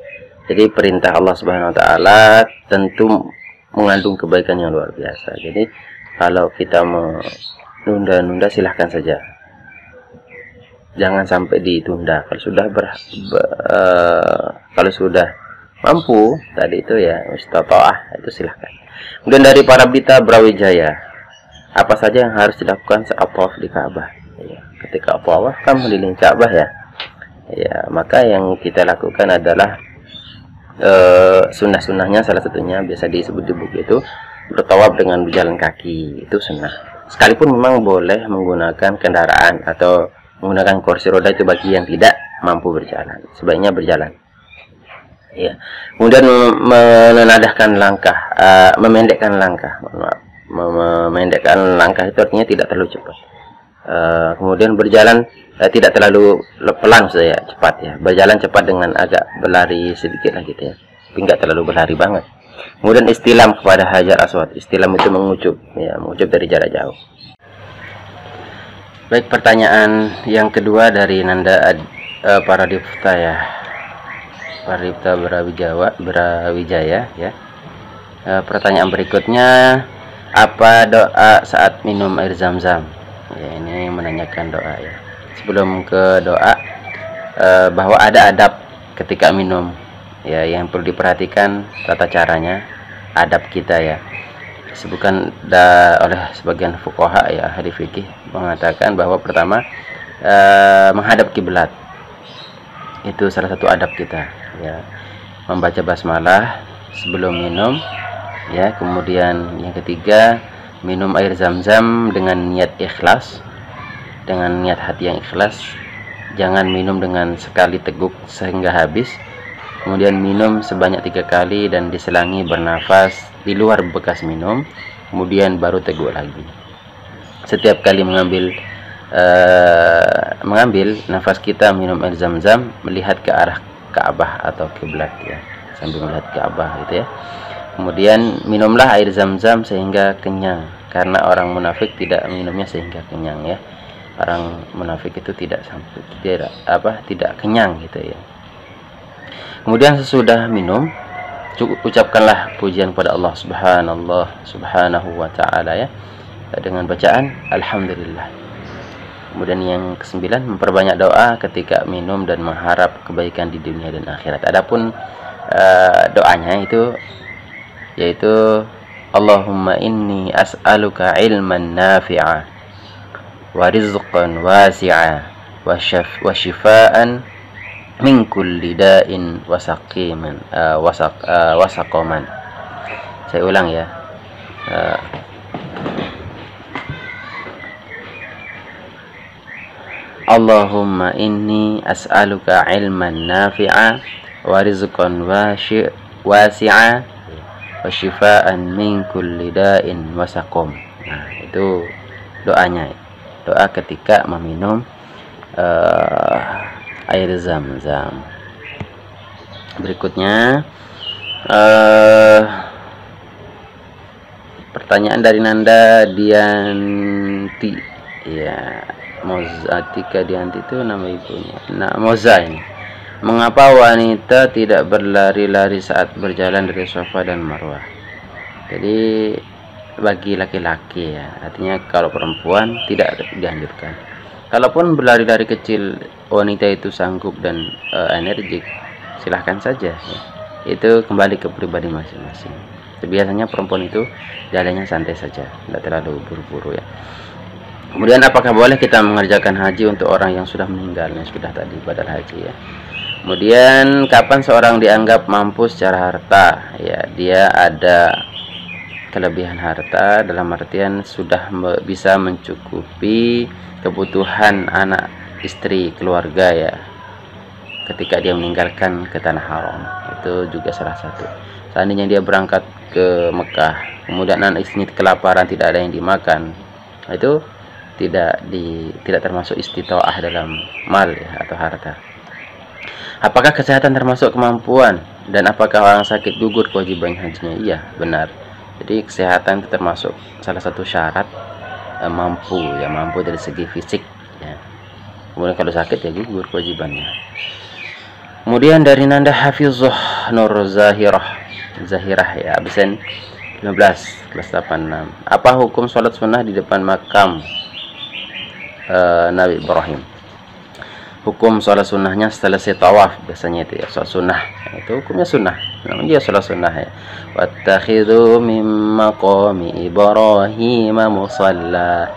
Jadi perintah Allah Subhanahu wa taala tentu mengandung kebaikan yang luar biasa. Jadi kalau kita menunda-nunda silahkan saja. Jangan sampai ditunda. Kalau sudah mampu tadi itu ya, istata'ah, itu silahkan. Kemudian dari para Bita Brawijaya, apa saja yang harus dilakukan saat tawaf di Ka'bah? Ya, ketika tawaf kan mengelilingi Ka'bah ya. Ya, maka yang kita lakukan adalah sunnah-sunnahnya, salah satunya biasa disebut di buku itu bertawaf dengan berjalan kaki, itu sunnah. Sekalipun memang boleh menggunakan kendaraan atau menggunakan kursi roda itu bagi yang tidak mampu berjalan, sebaiknya berjalan. Ya. Kemudian memendekkan langkah, memendekkan langkah itu artinya tidak terlalu cepat. Kemudian berjalan tidak terlalu pelan saja, cepat ya. Berjalan cepat dengan agak berlari sedikit lah gitu ya, tapi nggak terlalu berlari banget. Kemudian istilam kepada Hajar Aswad. Istilam itu mengucup dari jarak jauh. Baik, pertanyaan yang kedua dari Nanda Paradipta ya. Paradipta Brawijaya ya. Pertanyaan berikutnya, apa doa saat minum air Zam-Zam? Ya, ini menanyakan doa ya. Sebelum ke doa, bahwa ada adab ketika minum ya, yang perlu diperhatikan tata caranya, adab kita ya. disebutkan oleh sebagian fuqaha ya, ahli fikih, mengatakan bahwa pertama menghadap kiblat itu salah satu adab kita ya, membaca basmalah sebelum minum ya. Kemudian yang ketiga, minum air zam-zam dengan niat ikhlas, dengan niat hati yang ikhlas. Jangan minum dengan sekali teguk sehingga habis. Kemudian minum sebanyak 3 kali dan diselangi bernafas di luar bekas minum, kemudian baru teguk lagi. Setiap kali mengambil nafas kita minum air zam-zam, melihat ke arah Ka'bah atau kiblat ya, sambil melihat Ka'bah gitu ya. Kemudian minumlah air zam-zam sehingga kenyang, karena orang munafik tidak minumnya sehingga kenyang ya. Orang munafik itu tidak kenyang gitu ya. Kemudian sesudah minum, ucapkanlah pujian pada Allah subhanahu wa ta'ala ya, dengan bacaan alhamdulillah. Kemudian yang ke-9, memperbanyak doa ketika minum dan mengharap kebaikan di dunia dan akhirat. Adapun doanya itu yaitu Allahumma inni as'aluka ilman nafi'a wa rizqan wasi'a wa shifaan min kulli da'in wa saqiman wa saqaman. Saya ulang ya. Allahumma inni as'aluka ilman nafi'a wa rizqan wasi'a wa shifaan min kulli da'in wa saqam. Nah, itu doanya. Doa ketika meminum air zam-zam. Berikutnya pertanyaan dari Nanda Dianti ya, Mozatika Dianti itu nama ibunya. Nah, Moza ini. Mengapa wanita tidak berlari-lari saat berjalan dari Safa dan Marwah? Jadi bagi laki-laki ya, artinya kalau perempuan tidak dianjurkan. Kalaupun berlari-lari kecil wanita itu sanggup dan energik, silahkan saja ya. Itu kembali ke pribadi masing-masing. Biasanya perempuan itu jalannya santai saja, tidak terlalu buru-buru ya. Kemudian apakah boleh kita mengerjakan haji untuk orang yang sudah meninggal, yang sudah tadi badal haji ya. Kemudian kapan seorang dianggap mampu secara harta ya, dia ada kelebihan harta dalam artian sudah bisa mencukupi kebutuhan anak, istri, keluarga ya, ketika dia meninggalkan ke tanah haram. Itu juga salah satu. Seandainya dia berangkat ke Mekah, kemudian anak istrinya kelaparan, tidak ada yang dimakan, itu tidak termasuk istita'ah dalam mal ya, atau harta. Apakah kesehatan termasuk kemampuan, dan apakah orang sakit gugur kewajiban hajinya? Iya, benar. Jadi kesehatan itu termasuk salah satu syarat mampu ya, mampu dari segi fisik ya. Kemudian kalau sakit ya gugur kewajibannya. Kemudian dari Nanda Hafizah Nur Zahirah ya, absen 15 kelas 86. Apa hukum sholat sunnah di depan makam Nabi Ibrahim? Hukum sholat sunnahnya setelah tawaf biasanya itu ya, sholat sunnah itu hukumnya sunnah, namanya dia sholat sunnah ya. Wattakhidhu min maqami Ibrahim musalla,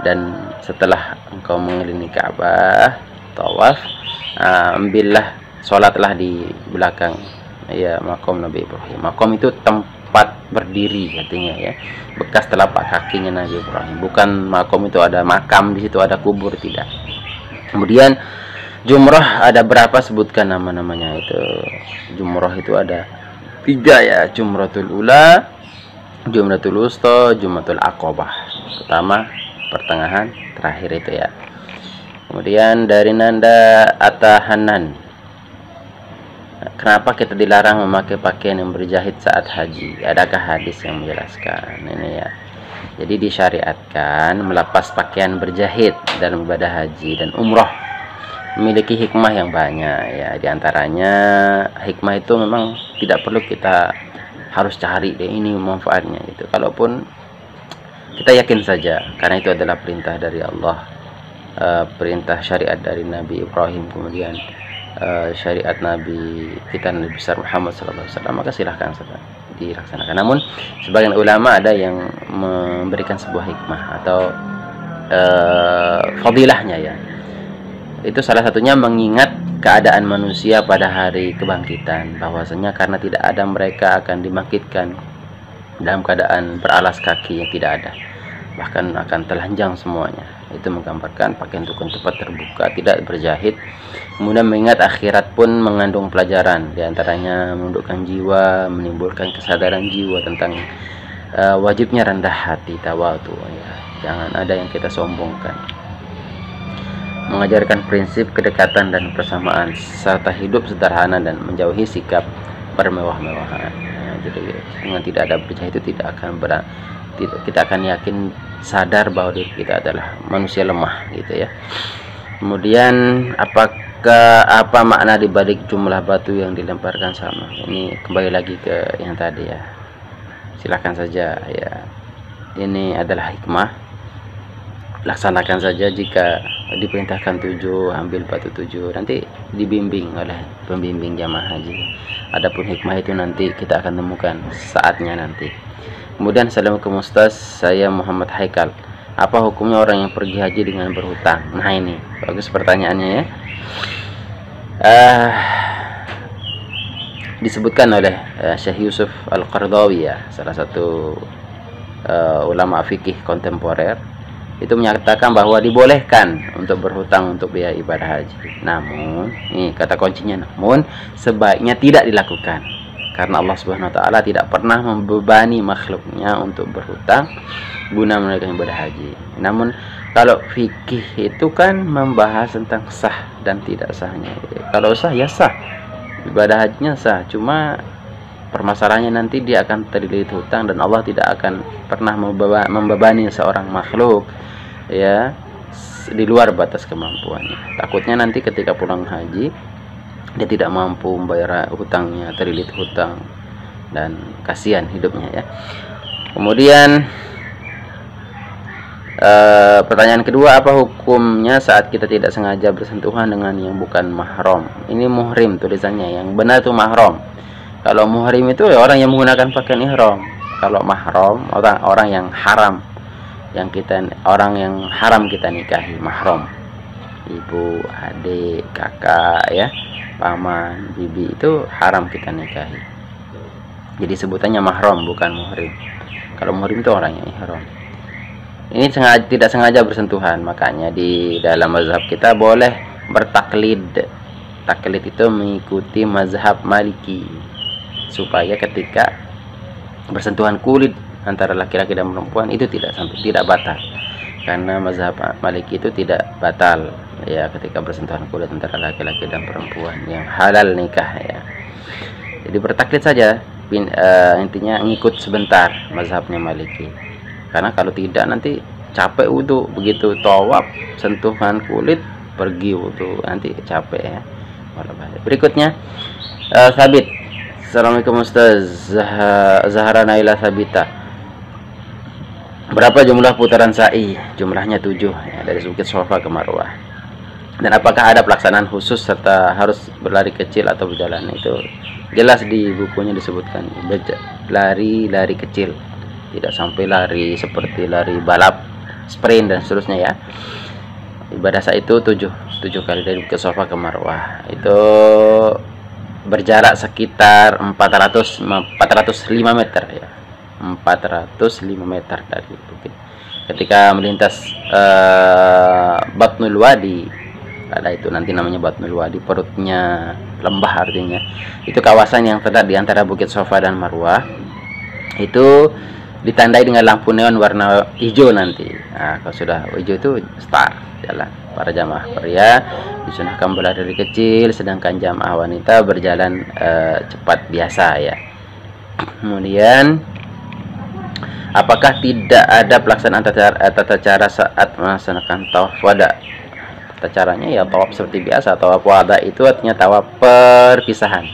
dan setelah engkau mengelilingi Ka'bah tawaf, ambillah sholatlah di belakang ya makam Nabi Ibrahim. Makam itu tempat berdiri artinya ya, bekas telapak kakinya Nabi Ibrahim. Bukan makam itu ada makam di situ, ada kubur, tidak. Kemudian jumrah ada berapa, sebutkan nama-namanya. Itu jumrah itu ada 3 ya, jumratul ula, jumratul wusta, jumratul aqabah. Pertama, pertengahan, terakhir itu ya. Kemudian dari Nanda Atahanan, kenapa kita dilarang memakai pakaian yang berjahit saat haji? Adakah hadis yang menjelaskan ini ya? Jadi disyariatkan melepas pakaian berjahit dalam ibadah haji dan umroh memiliki hikmah yang banyak ya. Di antaranya hikmah itu memang tidak perlu kita harus cari deh ini manfaatnya gitu. Kalaupun kita yakin saja, karena itu adalah perintah dari Allah, perintah syariat dari Nabi Ibrahim, kemudian syariat Nabi kita Nabi besar Muhammad SAW, maka silahkan saja dilaksanakan. Namun sebagian ulama ada yang memberikan sebuah hikmah atau fadilahnya ya. Itu salah satunya mengingat keadaan manusia pada hari kebangkitan, bahwasanya karena tidak ada mereka akan dibangkitkan dalam keadaan beralas kaki yang tidak ada, bahkan akan telanjang semuanya. Itu menggambarkan pakaian itu tempat terbuka, tidak berjahit. Kemudian mengingat akhirat pun mengandung pelajaran, diantaranya menundukkan jiwa, menimbulkan kesadaran jiwa tentang wajibnya rendah hati, tawadhu ya. Jangan ada yang kita sombongkan. Mengajarkan prinsip kedekatan dan persamaan, serta hidup sederhana dan menjauhi sikap bermewah-mewahan. Ya, jadi dengan tidak ada berjaya itu tidak akan kita akan yakin sadar bahwa diri kita adalah manusia lemah gitu ya. Kemudian apa makna dibalik jumlah batu yang dilemparkan sama? Ini kembali lagi ke yang tadi ya. Silakan saja ya. Ini adalah hikmah. Laksanakan saja, jika diperintahkan 7 ambil batu 7, nanti dibimbing oleh pembimbing jamaah haji. Adapun hikmah itu nanti kita akan temukan saatnya nanti. Kemudian, Assalamualaikum Ustaz, saya Muhammad Haikal. Apa hukumnya orang yang pergi haji dengan berhutang? Nah ini bagus pertanyaannya ya. Disebutkan oleh Syekh Yusuf Al-Qardawi ya, salah satu ulama fikih kontemporer, itu menyatakan bahwa dibolehkan untuk berhutang untuk biaya ibadah haji. Namun, ini kata kuncinya, namun sebaiknya tidak dilakukan, karena Allah Subhanahu wa taala tidak pernah membebani makhluknya untuk berhutang guna menunaikan ibadah haji. Namun kalau fikih itu kan membahas tentang sah dan tidak sahnya. Kalau sah ya sah, ibadah hajinya sah, cuma permasalahannya nanti dia akan terlilit hutang, dan Allah tidak akan pernah membebani seorang makhluk ya di luar batas kemampuannya. Takutnya nanti ketika pulang haji dia tidak mampu membayar hutangnya, terlilit hutang, dan kasihan hidupnya ya. Kemudian pertanyaan kedua, apa hukumnya saat kita tidak sengaja bersentuhan dengan yang bukan mahram? Ini muhrim tulisannya, yang benar itu mahram. Kalau muhrim itu ya orang yang menggunakan pakaian ihram. Kalau mahram orang yang haram, orang yang haram kita nikahi, mahram. Ibu, adik, kakak ya, paman, bibi, itu haram kita nikahi. Jadi sebutannya mahram, bukan muhrim. Kalau muhrim itu orang yang ihram. Ini tidak sengaja bersentuhan, makanya di dalam mazhab kita boleh bertaklid. Taklid itu mengikuti mazhab Maliki, supaya ketika bersentuhan kulit antara laki-laki dan perempuan itu tidak batal, karena mazhab Maliki itu tidak batal ya ketika bersentuhan kulit antara laki-laki dan perempuan yang halal nikah ya. Jadi bertaklid saja, intinya ngikut sebentar mazhabnya Maliki, karena kalau tidak nanti capek wudu, begitu tawaf sentuhan kulit pergi wudu, nanti capek ya. Berikutnya Sabit. Assalamualaikum Ustaz, Zahra Naila Sabita. Berapa jumlah putaran sa'i? Jumlahnya 7 ya, dari Bukit Sofa ke Marwah. Dan apakah ada pelaksanaan khusus serta harus berlari kecil atau berjalan? Itu jelas di bukunya disebutkan, lari kecil, tidak sampai lari seperti lari balap, sprint dan seterusnya ya. Ibadah sa'i itu 7 kali dari Bukit Sofa ke Marwah. Itu berjarak sekitar 405 meter ya. 405 meter dari bukit. Ketika melintas Batnul Wadi, ada itu nanti namanya Batnul Wadi, perutnya lembah artinya. Itu kawasan yang terletak di antara Bukit Sofa dan Marwah. Itu ditandai dengan lampu neon warna hijau nanti. Nah, kalau sudah hijau itu start jalan. Para jamaah pria disunahkan berlari kecil, sedangkan jamaah wanita berjalan cepat biasa ya. Kemudian, apakah tidak ada pelaksanaan tata cara saat melaksanakan tawaf wada? Tata caranya ya tawaf seperti biasa. Tawaf wada itu artinya tawaf perpisahan,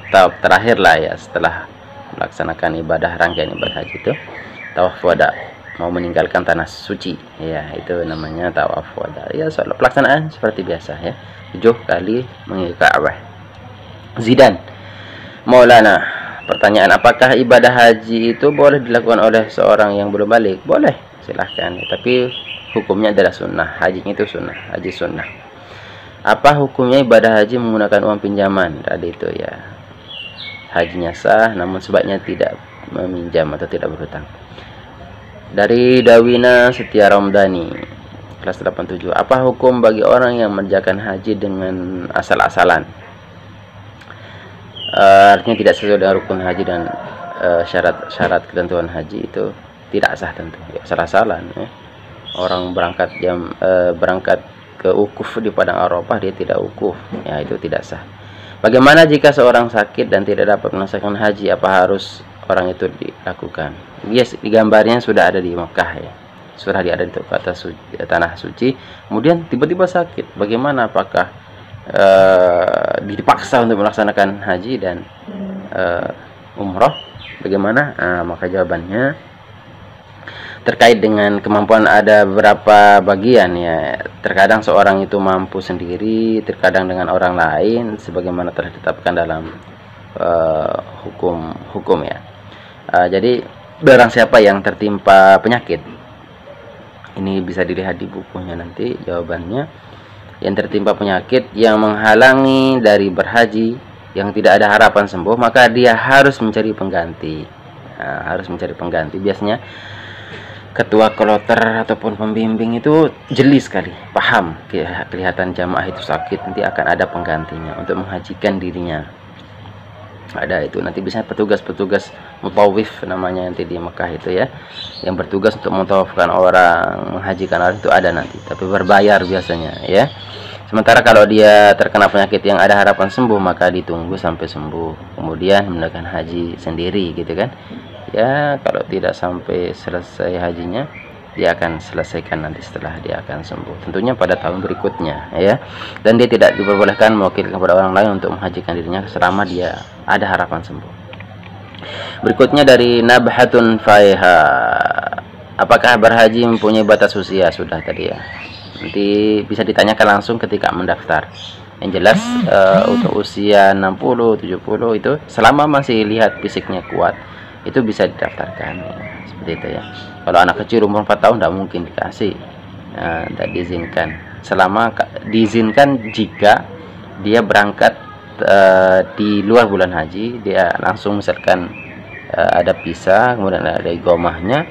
tawaf terakhir lah ya setelah melaksanakan rangkaian ibadah haji, itu tawaf wada, mau meninggalkan tanah suci ya, itu namanya tawaf wada ya. Soal pelaksanaan seperti biasa ya, 7 kali mengelilingi Ka'bah. Zidan Maulana, Pertanyaan, apakah ibadah haji itu boleh dilakukan oleh seorang yang belum balik? Boleh, silahkan. Tapi hukumnya adalah sunnah. Hajinya itu sunnah, haji sunnah. Apa hukumnya ibadah haji menggunakan uang pinjaman? Tadi itu ya, hajinya sah, namun sebaiknya tidak meminjam atau tidak berhutang. Dari Dawina Setia Ramdhani, kelas 87. Apa hukum bagi orang yang mengerjakan haji dengan asal-asalan? Artinya tidak sesuai dengan rukun haji dan syarat-syarat ketentuan haji, itu tidak sah tentu. Ya, asal-asalan. Ya. Orang berangkat berangkat ke wukuf di Padang Arafah, dia tidak wukuf, ya itu tidak sah. Bagaimana jika seorang sakit dan tidak dapat melaksanakan haji? Apa harus orang itu dilakukan? Yes, di gambarnya sudah ada di Mekah ya, sudah ada di tanah suci. Kemudian tiba-tiba sakit. Bagaimana? Apakah dipaksa untuk melaksanakan haji dan umroh? Bagaimana? Maka jawabannya terkait dengan kemampuan ada beberapa bagian ya. Terkadang seorang itu mampu sendiri, terkadang dengan orang lain, sebagaimana telah ditetapkan dalam hukum ya. Jadi barang siapa yang tertimpa penyakit, ini bisa dilihat di bukunya nanti jawabannya. Yang tertimpa penyakit yang menghalangi dari berhaji, yang tidak ada harapan sembuh, maka dia harus mencari pengganti. Harus mencari pengganti. Biasanya ketua kloter ataupun pembimbing itu jeli sekali, paham, kelihatan jamaah itu sakit, nanti akan ada penggantinya untuk menghajikan dirinya. Ada itu nanti biasanya petugas-petugas mutawif namanya nanti di Mekah itu ya, yang bertugas untuk mentawafkan orang, menghajikan orang itu ada nanti, tapi berbayar biasanya ya. Sementara kalau dia terkena penyakit yang ada harapan sembuh, maka ditunggu sampai sembuh, kemudian melakukan haji sendiri gitu kan ya. Kalau tidak sampai selesai hajinya, dia akan selesaikan nanti setelah dia akan sembuh, tentunya pada tahun berikutnya ya. Dan dia tidak diperbolehkan mewakilkan kepada orang lain untuk menghajikan dirinya selama dia ada harapan sembuh. Berikutnya dari Nabhatun Faiha, apakah berhaji mempunyai batas usia? Sudah tadi ya, nanti bisa ditanyakan langsung ketika mendaftar. Yang jelas untuk usia 60, 70 itu selama masih lihat fisiknya kuat, itu bisa didaftarkan ya, seperti itu ya. Kalau anak kecil umur 4 tahun tidak mungkin dikasih, tidak diizinkan. Selama diizinkan jika dia berangkat di luar bulan haji, dia langsung misalkan ada visa, kemudian ada igomahnya,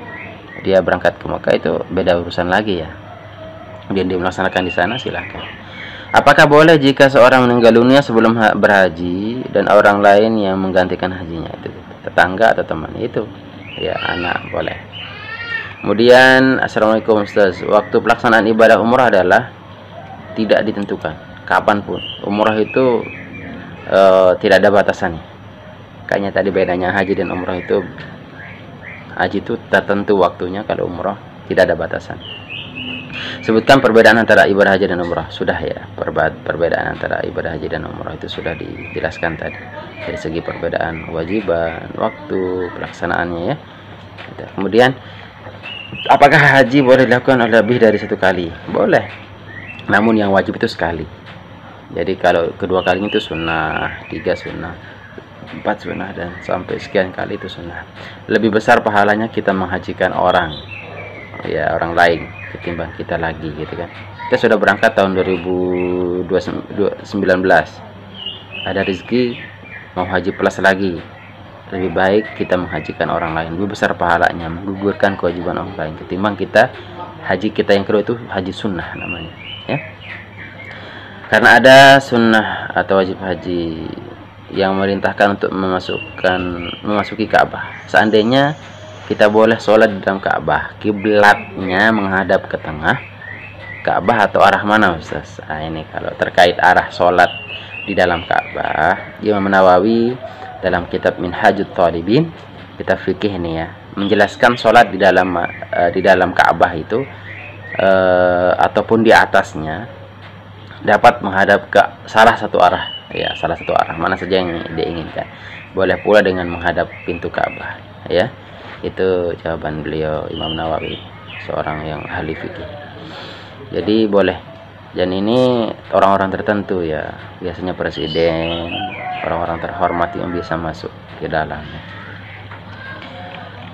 dia berangkat ke Mekah, itu beda urusan lagi ya. Kemudian dia melaksanakan di sana, silahkan. Apakah boleh jika seorang meninggal dunia sebelum berhaji dan orang lain yang menggantikan hajinya? Itu tetangga atau teman, itu ya anak boleh. Kemudian assalamualaikum Ustaz, waktu pelaksanaan ibadah umrah adalah tidak ditentukan kapanpun. Umrah itu tidak ada batasannya. Kayaknya tadi bedanya haji dan umrah itu, haji itu tertentu waktunya, kalau umrah tidak ada batasan. Sebutkan perbedaan antara ibadah haji dan umrah. Sudah ya, perbedaan antara ibadah haji dan umrah itu sudah dijelaskan tadi, dari segi perbedaan kewajiban, waktu pelaksanaannya ya. Kemudian apakah haji boleh dilakukan lebih dari satu kali? Boleh, namun yang wajib itu sekali. Jadi kalau kedua kalinya itu sunnah, 3 sunnah, 4 sunnah, dan sampai sekian kali itu sunnah. Lebih besar pahalanya kita menghajikan orang ya, orang lain, ketimbang kita lagi gitu kan. Kita sudah berangkat tahun 2019, ada rezeki mau haji plus lagi, lebih baik kita menghajikan orang lain, lebih besar pahalanya, menggugurkan kewajiban orang lain, ketimbang kita haji kita yang kedua itu haji sunnah namanya ya. Karena ada sunnah atau wajib haji yang memerintahkan untuk memasuki Ka'bah. Seandainya kita boleh sholat di dalam Ka'bah, kiblatnya menghadap ke tengah Ka'bah atau arah mana Ustaz? Ini kalau terkait arah sholat di dalam Ka'bah, Imam Nawawi dalam kitab Minhajut Thalibin, kitab fikih ini ya, menjelaskan sholat di dalam Ka'bah itu ataupun di atasnya dapat menghadap ke salah satu arah ya, salah satu arah mana saja yang diinginkan. Boleh pula dengan menghadap pintu Ka'bah ya. Itu jawaban beliau Imam Nawawi, seorang yang ahli fikih. Jadi boleh Dan ini orang-orang tertentu ya, biasanya presiden, orang-orang terhormat yang bisa masuk ke dalam.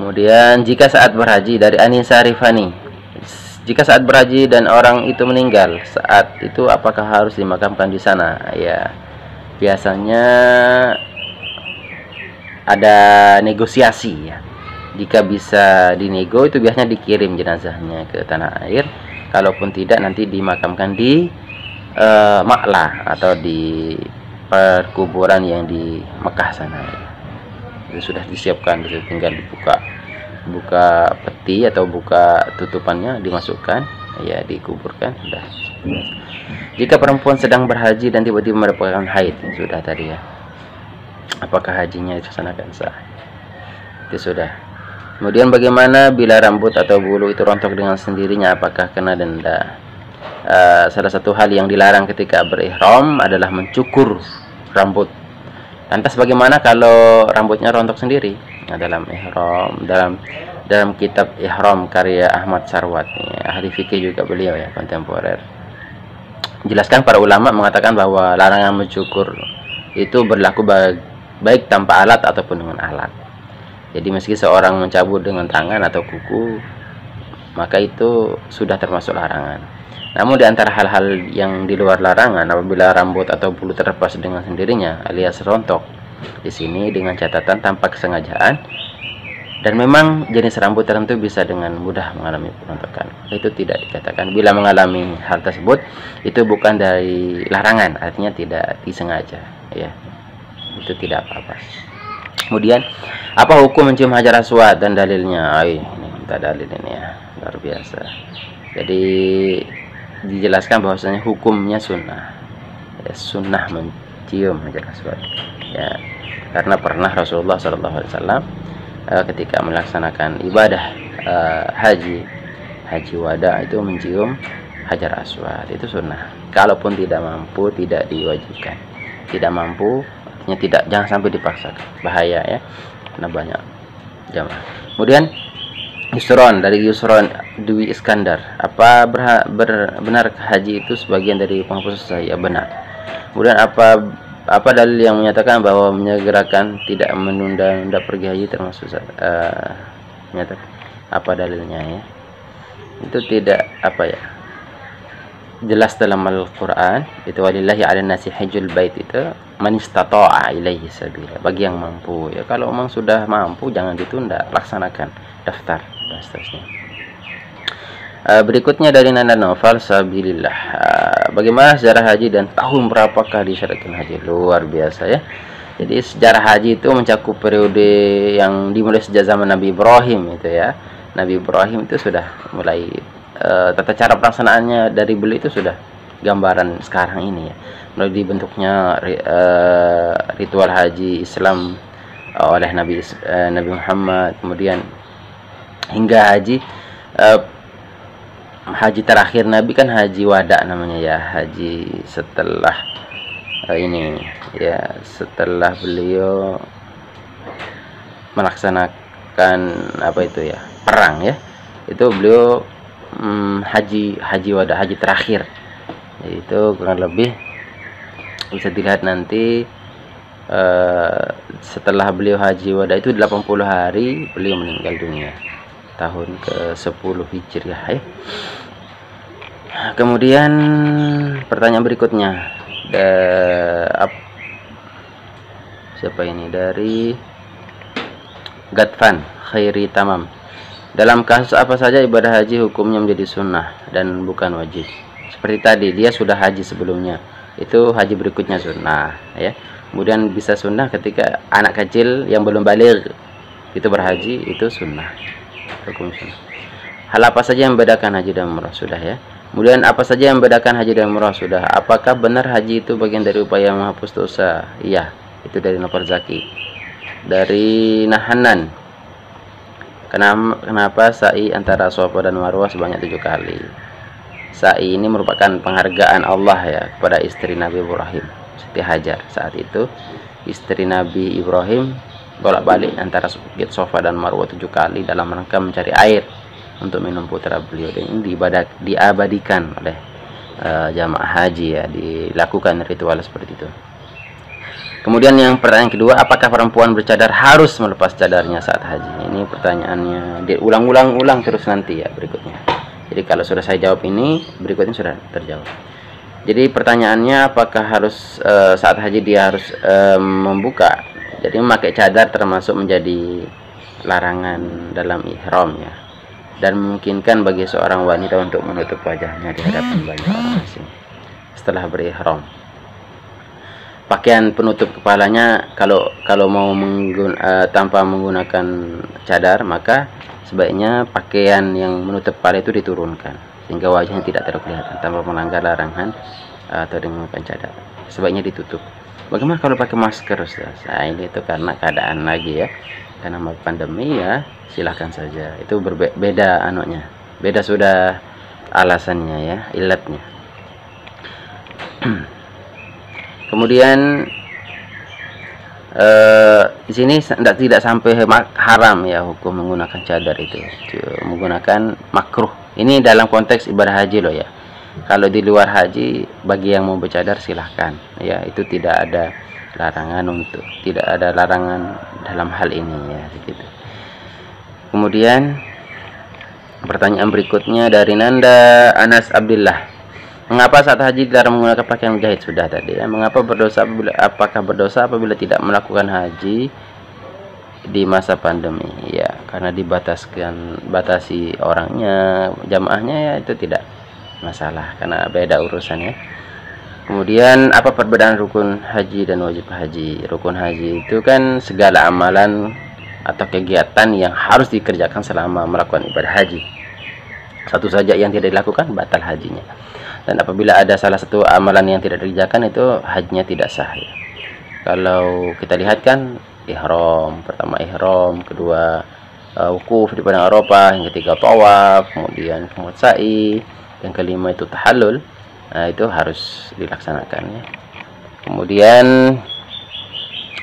Kemudian jika saat berhaji, dari Anisa Rifani, jika saat berhaji dan orang itu meninggal saat itu, apakah harus dimakamkan di sana? Ya, biasanya ada negosiasi ya. Jika bisa dinego, itu biasanya dikirim jenazahnya ke tanah air. Kalaupun tidak, nanti dimakamkan di Ma'lah atau di perkuburan yang di Mekah sana. Itu sudah disiapkan, tinggal buka peti atau buka tutupannya, dimasukkan, ya dikuburkan, sudah. Jika perempuan sedang berhaji dan tiba-tiba mendapatkan haid, sudah tadi ya, apakah hajinya dilaksanakan sah? Itu sudah. Kemudian bagaimana bila rambut atau bulu itu rontok dengan sendirinya, apakah kena denda? Salah satu hal yang dilarang ketika berihram adalah mencukur rambut. Lantas bagaimana kalau rambutnya rontok sendiri? Nah, dalam ihram, dalam kitab Ihram karya Ahmad Sarwat, ya, ahli fikih juga beliau ya, kontemporer, jelaskan para ulama mengatakan bahwa larangan mencukur itu berlaku baik tanpa alat ataupun dengan alat. Jadi meski seorang mencabut dengan tangan atau kuku, maka itu sudah termasuk larangan. Namun di antara hal-hal yang di luar larangan, apabila rambut atau bulu terlepas dengan sendirinya alias rontok, di sini dengan catatan tanpa kesengajaan, dan memang jenis rambut tertentu bisa dengan mudah mengalami perontokan, itu tidak dikatakan. Bila mengalami hal tersebut, itu bukan dari larangan, artinya tidak disengaja, ya, itu tidak apa-apa. Kemudian apa hukum mencium hajar aswad dan dalilnya? Ini minta dalil ini ya, luar biasa. Jadi dijelaskan bahwasanya hukumnya sunnah, ya, sunnah mencium hajar aswad, ya, karena pernah Rasulullah SAW ketika melaksanakan ibadah haji wada itu mencium hajar aswad, itu sunnah. Kalaupun tidak mampu, tidak diwajibkan. Tidak mampu artinya tidak, jangan sampai dipaksakan, bahaya ya, karena banyak jamaah. Kemudian Yusron, dari Yusron Dwi Iskandar, apa benar haji itu sebagian dari penghapus dosa? Ya, benar. Kemudian apa dalil yang menyatakan bahwa menyegerakan tidak menunda pergi haji termasuk menyatakan, apa dalilnya ya? Itu tidak jelas dalam Al-Quran, itu walillahi 'alan nasi hajjul bait, itu man istata'a ilaihi sabila, bagi yang mampu ya. Kalau memang sudah mampu, jangan ditunda, laksanakan, daftar dan seterusnya. Berikutnya dari Nanda Novel Sabilillah, bagaimana sejarah haji dan tahun berapakah disyariatkan haji? Luar biasa ya. Jadi sejarah haji itu mencakup periode yang dimulai sejak zaman Nabi Ibrahim itu ya. Nabi Ibrahim itu sudah mulai tata cara pelaksanaannya dari beliau itu sudah gambaran sekarang ini ya. Mulai dibentuknya ritual haji Islam oleh Nabi Muhammad, kemudian hingga haji terakhir Nabi kan haji wada namanya ya, haji setelah ini ya, setelah beliau melaksanakan perang ya, itu beliau haji wada, haji terakhir. Itu kurang lebih bisa dilihat nanti setelah beliau haji wada itu 80 hari beliau meninggal dunia, tahun ke-10 Hijriah ya. Kemudian pertanyaan berikutnya siapa ini, dari Gatvan Khairi Tamam, dalam kasus apa saja ibadah haji hukumnya menjadi sunnah dan bukan wajib? Seperti tadi, dia sudah haji sebelumnya, itu haji berikutnya sunnah ya. Kemudian bisa sunnah ketika anak kecil yang belum baligh itu berhaji, itu sunnah, hukum sunnah. Hal apa saja yang membedakan haji dan umrah? Sudah ya. Kemudian apa saja yang membedakan haji dan umrah? Sudah. Apakah benar haji itu bagian dari upaya menghapus dosa? Iya, itu dari Nopar Zaki. Dari Nahanan, kenapa sa'i antara Safa dan Marwah sebanyak 7 kali? Sa'i ini merupakan penghargaan Allah ya kepada istri Nabi Ibrahim, Siti Hajar. Saat itu istri Nabi Ibrahim bolak-balik antara Bukit Safa dan Marwah 7 kali dalam rangka mencari air untuk minum putra beliau, dan ini diabadikan oleh jamaah haji ya, dilakukan ritual seperti itu. Kemudian yang pertanyaan kedua, apakah perempuan bercadar harus melepas cadarnya saat haji? Ini pertanyaannya diulang-ulang terus nanti ya berikutnya. Jadi kalau sudah saya jawab ini, berikutnya sudah terjawab. Jadi pertanyaannya, apakah harus saat haji dia harus membuka? Jadi memakai cadar termasuk menjadi larangan dalam ihram ya, dan memungkinkan bagi seorang wanita untuk menutup wajahnya di hadapan banyak orang asing setelah berihram. Pakaian penutup kepalanya kalau mau tanpa menggunakan cadar, maka sebaiknya pakaian yang menutup kepala itu diturunkan sehingga wajahnya tidak terlalu kelihatan tanpa melanggar larangan atau dengan menggunakan cadar. Sebaiknya ditutup. Bagaimana kalau pakai masker, Ustaz? Nah, ini itu karena keadaan lagi ya, karena pandemi ya, silahkan saja. Itu berbeda anunya, beda sudah alasannya ya, ilatnya. Kemudian di sini tidak sampai haram ya hukum menggunakan cadar itu, menggunakan makruh. Ini dalam konteks ibadah haji loh ya. Kalau di luar haji, bagi yang mau bercadar silahkan ya, itu tidak ada larangan dalam hal ini ya, gitu. Kemudian pertanyaan berikutnya dari Nanda Anas Abdillah. Mengapa saat haji dilarang menggunakan pakaian jahit? Sudah tadi ya. Apakah berdosa apabila tidak melakukan haji di masa pandemi? Ya, karena batasi orangnya, jamaahnya ya, itu tidak masalah karena beda urusannya. Kemudian apa perbedaan rukun haji dan wajib haji? Rukun haji itu kan segala amalan atau kegiatan yang harus dikerjakan selama melakukan ibadah haji. Satu saja yang tidak dilakukan, batal hajinya. Dan apabila ada salah satu amalan yang tidak dikerjakan, itu hajinya tidak sah ya. Kalau kita lihat kan, ihram, pertama ihram, kedua wukuf di padang Arafah, yang ketiga tawaf, kemudian sa'i, yang kelima itu tahallul. Nah, itu harus dilaksanakan ya. Kemudian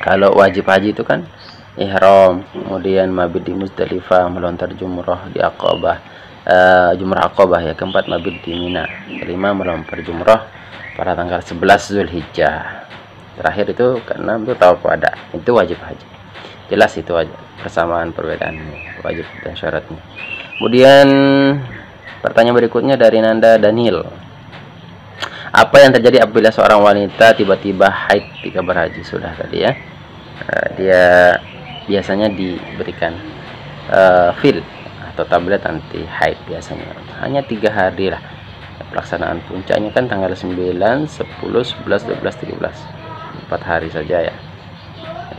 kalau wajib haji itu kan ihram, kemudian mabit di Muzdalifah, melontar jumrah di Aqabah, jumrah Aqabah ya, keempat mabit di Mina, kelima melontar jumrah pada tanggal 11 Zulhijjah, terakhir itu keenam itu tawaf wada. Itu wajib haji. Jelas itu wajib, persamaan perbedaannya wajib dan syaratnya. Kemudian pertanyaan berikutnya dari Nanda Daniel. Apa yang terjadi apabila seorang wanita tiba-tiba haid ketika berhaji? Sudah tadi ya. Dia biasanya diberikan pil atau tablet anti haid, biasanya hanya 3 hari lah. Pelaksanaan puncaknya kan tanggal 9, 10, 11, 12, 13, 4 hari saja ya.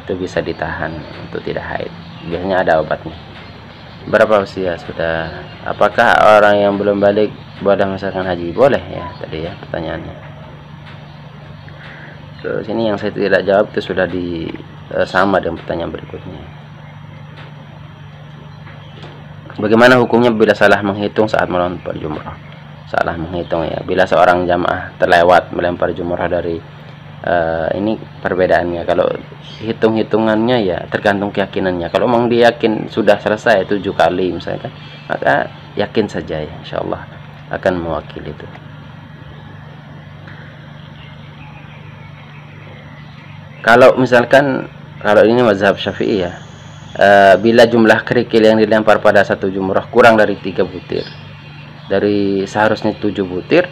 Itu bisa ditahan untuk tidak haid. Biasanya ada obatnya. Berapa usia sudah? Apakah orang yang belum balik boleh melaksanakan haji? Boleh ya, tadi ya pertanyaannya. Terus ini yang saya tidak jawab itu sudah sama dengan pertanyaan berikutnya. Bagaimana hukumnya bila salah menghitung saat melempar jumrah? Salah menghitung ya, bila seorang jamaah terlewat melempar jumrah dari ini perbedaannya. Kalau hitung-hitungannya ya tergantung keyakinannya. Kalau memang dia yakin sudah selesai 7 kali misalnya kan, maka yakin saja ya, insyaallah akan mewakili itu. Kalau misalkan, kalau ini mazhab Syafi'i ya, bila jumlah kerikil yang dilempar pada satu jumrah kurang dari 3 butir, dari seharusnya 7 butir,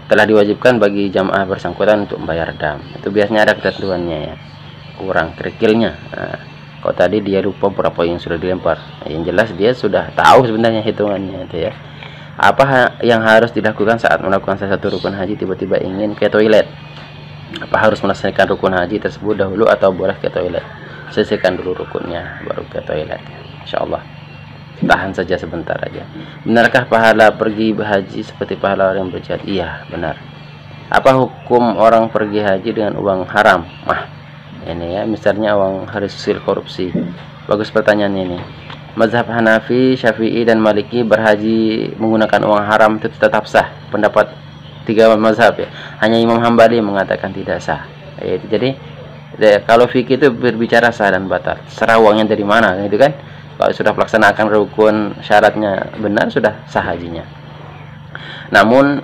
telah diwajibkan bagi jamaah bersangkutan untuk membayar dam. Itu biasanya ada ketentuannya ya, kurang kerikilnya. Nah, kalau tadi dia lupa berapa yang sudah dilempar, yang jelas dia sudah tahu sebenarnya hitungannya itu ya. Apa yang harus dilakukan saat melakukan salah satu rukun haji tiba-tiba ingin ke toilet? Apa harus melaksanakan rukun haji tersebut dahulu atau boleh ke toilet? Selesaikan dulu rukunnya baru ke toilet, insyaallah. Tahan saja sebentar aja. Benarkah pahala pergi haji seperti pahala orang yang berjihad? Iya, benar. Apa hukum orang pergi haji dengan uang haram? Ini ya, misalnya uang hasil korupsi. Bagus pertanyaannya ini. Mazhab Hanafi, Syafi'i dan Maliki berhaji menggunakan uang haram itu tetap sah. Pendapat 3 mazhab ya. Hanya Imam Hambali mengatakan tidak sah. Jadi kalau fikih itu berbicara sah dan batal. Serah uangnya dari mana gitu kan. Kalau sudah melaksanakan rukun syaratnya benar, sudah sah hajinya. Namun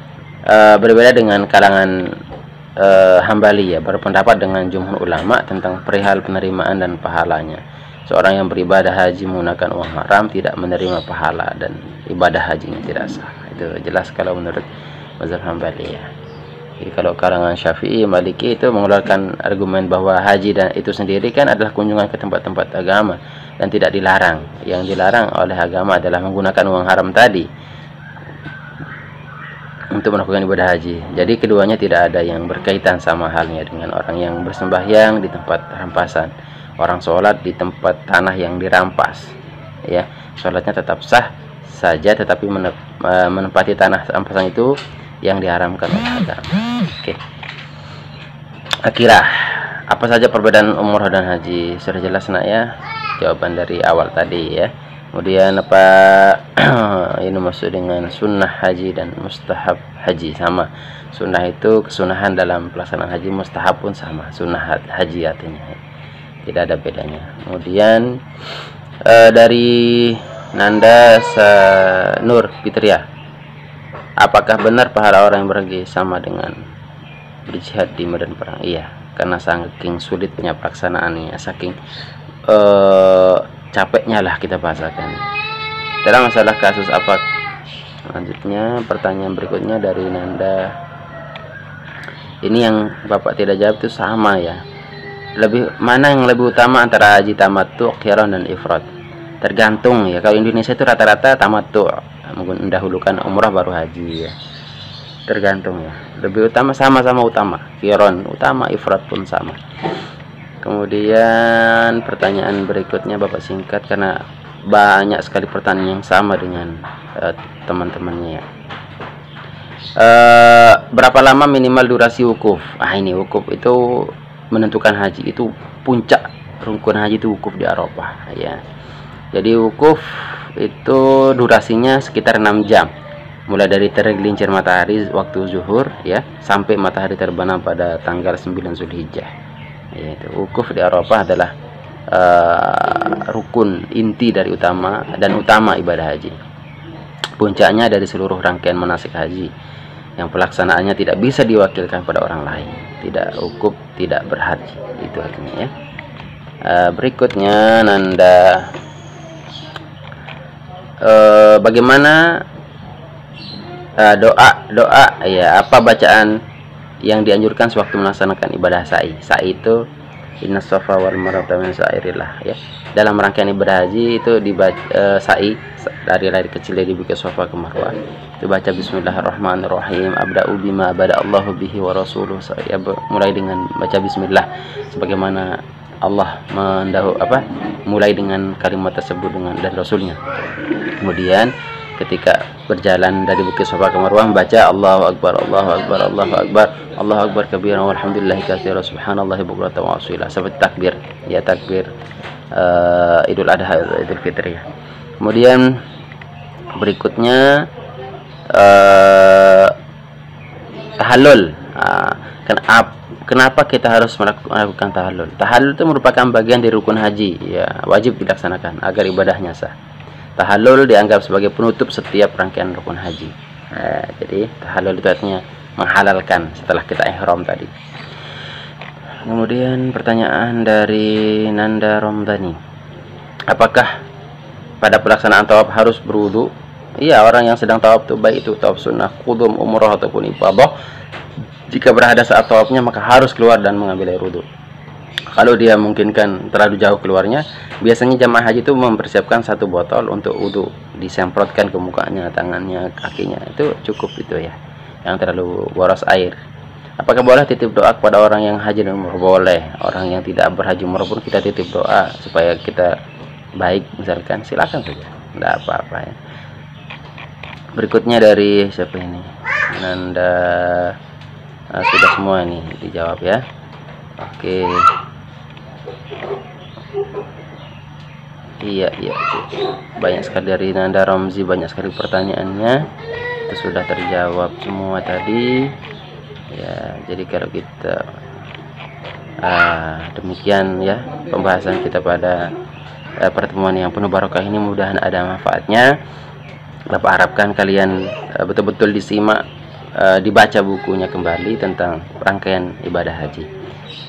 berbeda dengan kalangan Hambali ya, berpendapat dengan jumhur ulama tentang perihal penerimaan dan pahalanya. Seorang yang beribadah haji menggunakan uang haram tidak menerima pahala dan ibadah hajinya tidak sah. Itu jelas kalau menurut mazhab Hambali ya. Jadi kalau kalangan Syafi'i, Maliki itu mengeluarkan argumen bahwa haji dan itu sendiri kan adalah kunjungan ke tempat-tempat agama dan tidak dilarang. Yang dilarang oleh agama adalah menggunakan uang haram tadi untuk melakukan ibadah haji. Jadi keduanya tidak ada yang berkaitan sama halnya dengan orang yang bersembahyang di tempat rampasan, orang sholat di tempat tanah yang dirampas. Ya, sholatnya tetap sah saja, tetapi menempati tanah rampasan itu yang diharamkan oleh agama. Oke. Akhirah, apa saja perbedaan umroh dan haji? Sudah jelas nak ya, jawaban dari awal tadi ya. Kemudian apa ini maksud dengan sunnah haji dan mustahab haji? Sama. Sunnah itu kesunahan dalam pelaksanaan haji, mustahab pun sama, sunnah haji artinya, tidak ada bedanya. Kemudian dari Nanda Nur Fitria, apakah benar pahala orang yang berhaji sama dengan berjihad di medan perang? Iya, karena saking sulitnya pelaksanaannya, saking capeknya lah kita bahasakan. Dalam masalah kasus apa? Selanjutnya pertanyaan berikutnya dari Nanda. Ini yang Bapak tidak jawab itu sama ya. Mana yang lebih utama antara haji tamattu, qiran dan ifrad? Tergantung ya. Kalau Indonesia itu rata-rata tamattu, mendahulukan umrah baru haji ya. Tergantung ya. Lebih utama, sama-sama utama. Qiran utama, ifrad pun sama. Kemudian pertanyaan berikutnya Bapak singkat karena banyak sekali pertanyaan yang sama dengan teman-temannya ya. Berapa lama minimal durasi wukuf? Ini wukuf itu menentukan haji, itu puncak rukun haji itu wukuf di Arafah ya. Jadi wukuf itu durasinya sekitar 6 jam, mulai dari tergelincir matahari waktu zuhur ya sampai matahari terbenam pada tanggal 9 Zulhijjah. Yaitu wukuf di Arafah adalah rukun inti dari utama ibadah haji. Puncaknya dari seluruh rangkaian manasik haji yang pelaksanaannya tidak bisa diwakilkan pada orang lain. Tidak wukuf, tidak berhaji, itu artinya ya. Berikutnya Nanda, bagaimana doa ya, apa bacaan yang dianjurkan sewaktu melaksanakan ibadah sa'i? Sa'i itu inna safa wal marwata min sa'irillah ya. Dalam rangkaian ibadah haji itu dibaca sa'i, lari-lari kecil dari bukit Safa ke Marwah. Itu baca bismillahirrahmanirrahim, abda'u bima bada Allahu bihi wa rasuluh. Ya, mulai dengan baca bismillah sebagaimana Allah mulai dengan kalimat tersebut dengan dan rasulnya. Kemudian ketika berjalan dari bukit Safa ke Marwah membaca Allahu Akbar, Allahu Akbar, Allahu Akbar, Allahu Akbar kabiran walhamdulillahi katsiran subhanallahi bukratan wa asila, sampai takbir ya, takbir Idul Adha, Idul Fitri ya. Kemudian berikutnya tahallul. Kenapa kita harus melakukan tahallul? Tahallul itu merupakan bagian dari rukun haji ya, wajib dilaksanakan agar ibadahnya sah. Tahallul dianggap sebagai penutup setiap rangkaian rukun haji. Jadi tahallul itu artinya menghalalkan setelah kita ihram tadi. Kemudian pertanyaan dari Nanda Romdani, apakah pada pelaksanaan tawaf harus berwudu? Iya, orang yang sedang tawaf itu, baik itu tawaf sunnah, qudum, umrah ataupun ifadah, jika berhadas saat tawafnya maka harus keluar dan mengambil air wudu. Kalau dia memungkinkan terlalu jauh keluarnya, biasanya jamaah haji itu mempersiapkan 1 botol untuk wudu, disemprotkan ke mukanya, tangannya, kakinya, itu cukup itu ya, yang terlalu boros air. Apakah boleh titip doa kepada orang yang haji dan umrah? Boleh. Orang yang tidak berhaji umrah pun kita titip doa supaya kita baik, misalkan, silakan saja, tidak apa-apa ya. Berikutnya dari siapa ini? Nanda, sudah semua nih dijawab ya. Oke. Iya, banyak sekali dari Nanda Ramzi, banyak sekali pertanyaannya, itu sudah terjawab semua tadi ya. Jadi kalau kita demikian ya pembahasan kita pada pertemuan yang penuh barokah ini, mudah-mudahan ada manfaatnya. Bapak harapkan kalian betul-betul disimak dibaca bukunya kembali tentang rangkaian ibadah haji.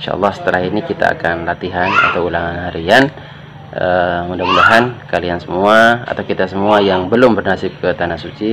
Insyaallah setelah ini kita akan latihan atau ulangan harian. Mudah-mudahan kalian semua atau kita semua yang belum bernasib ke tanah suci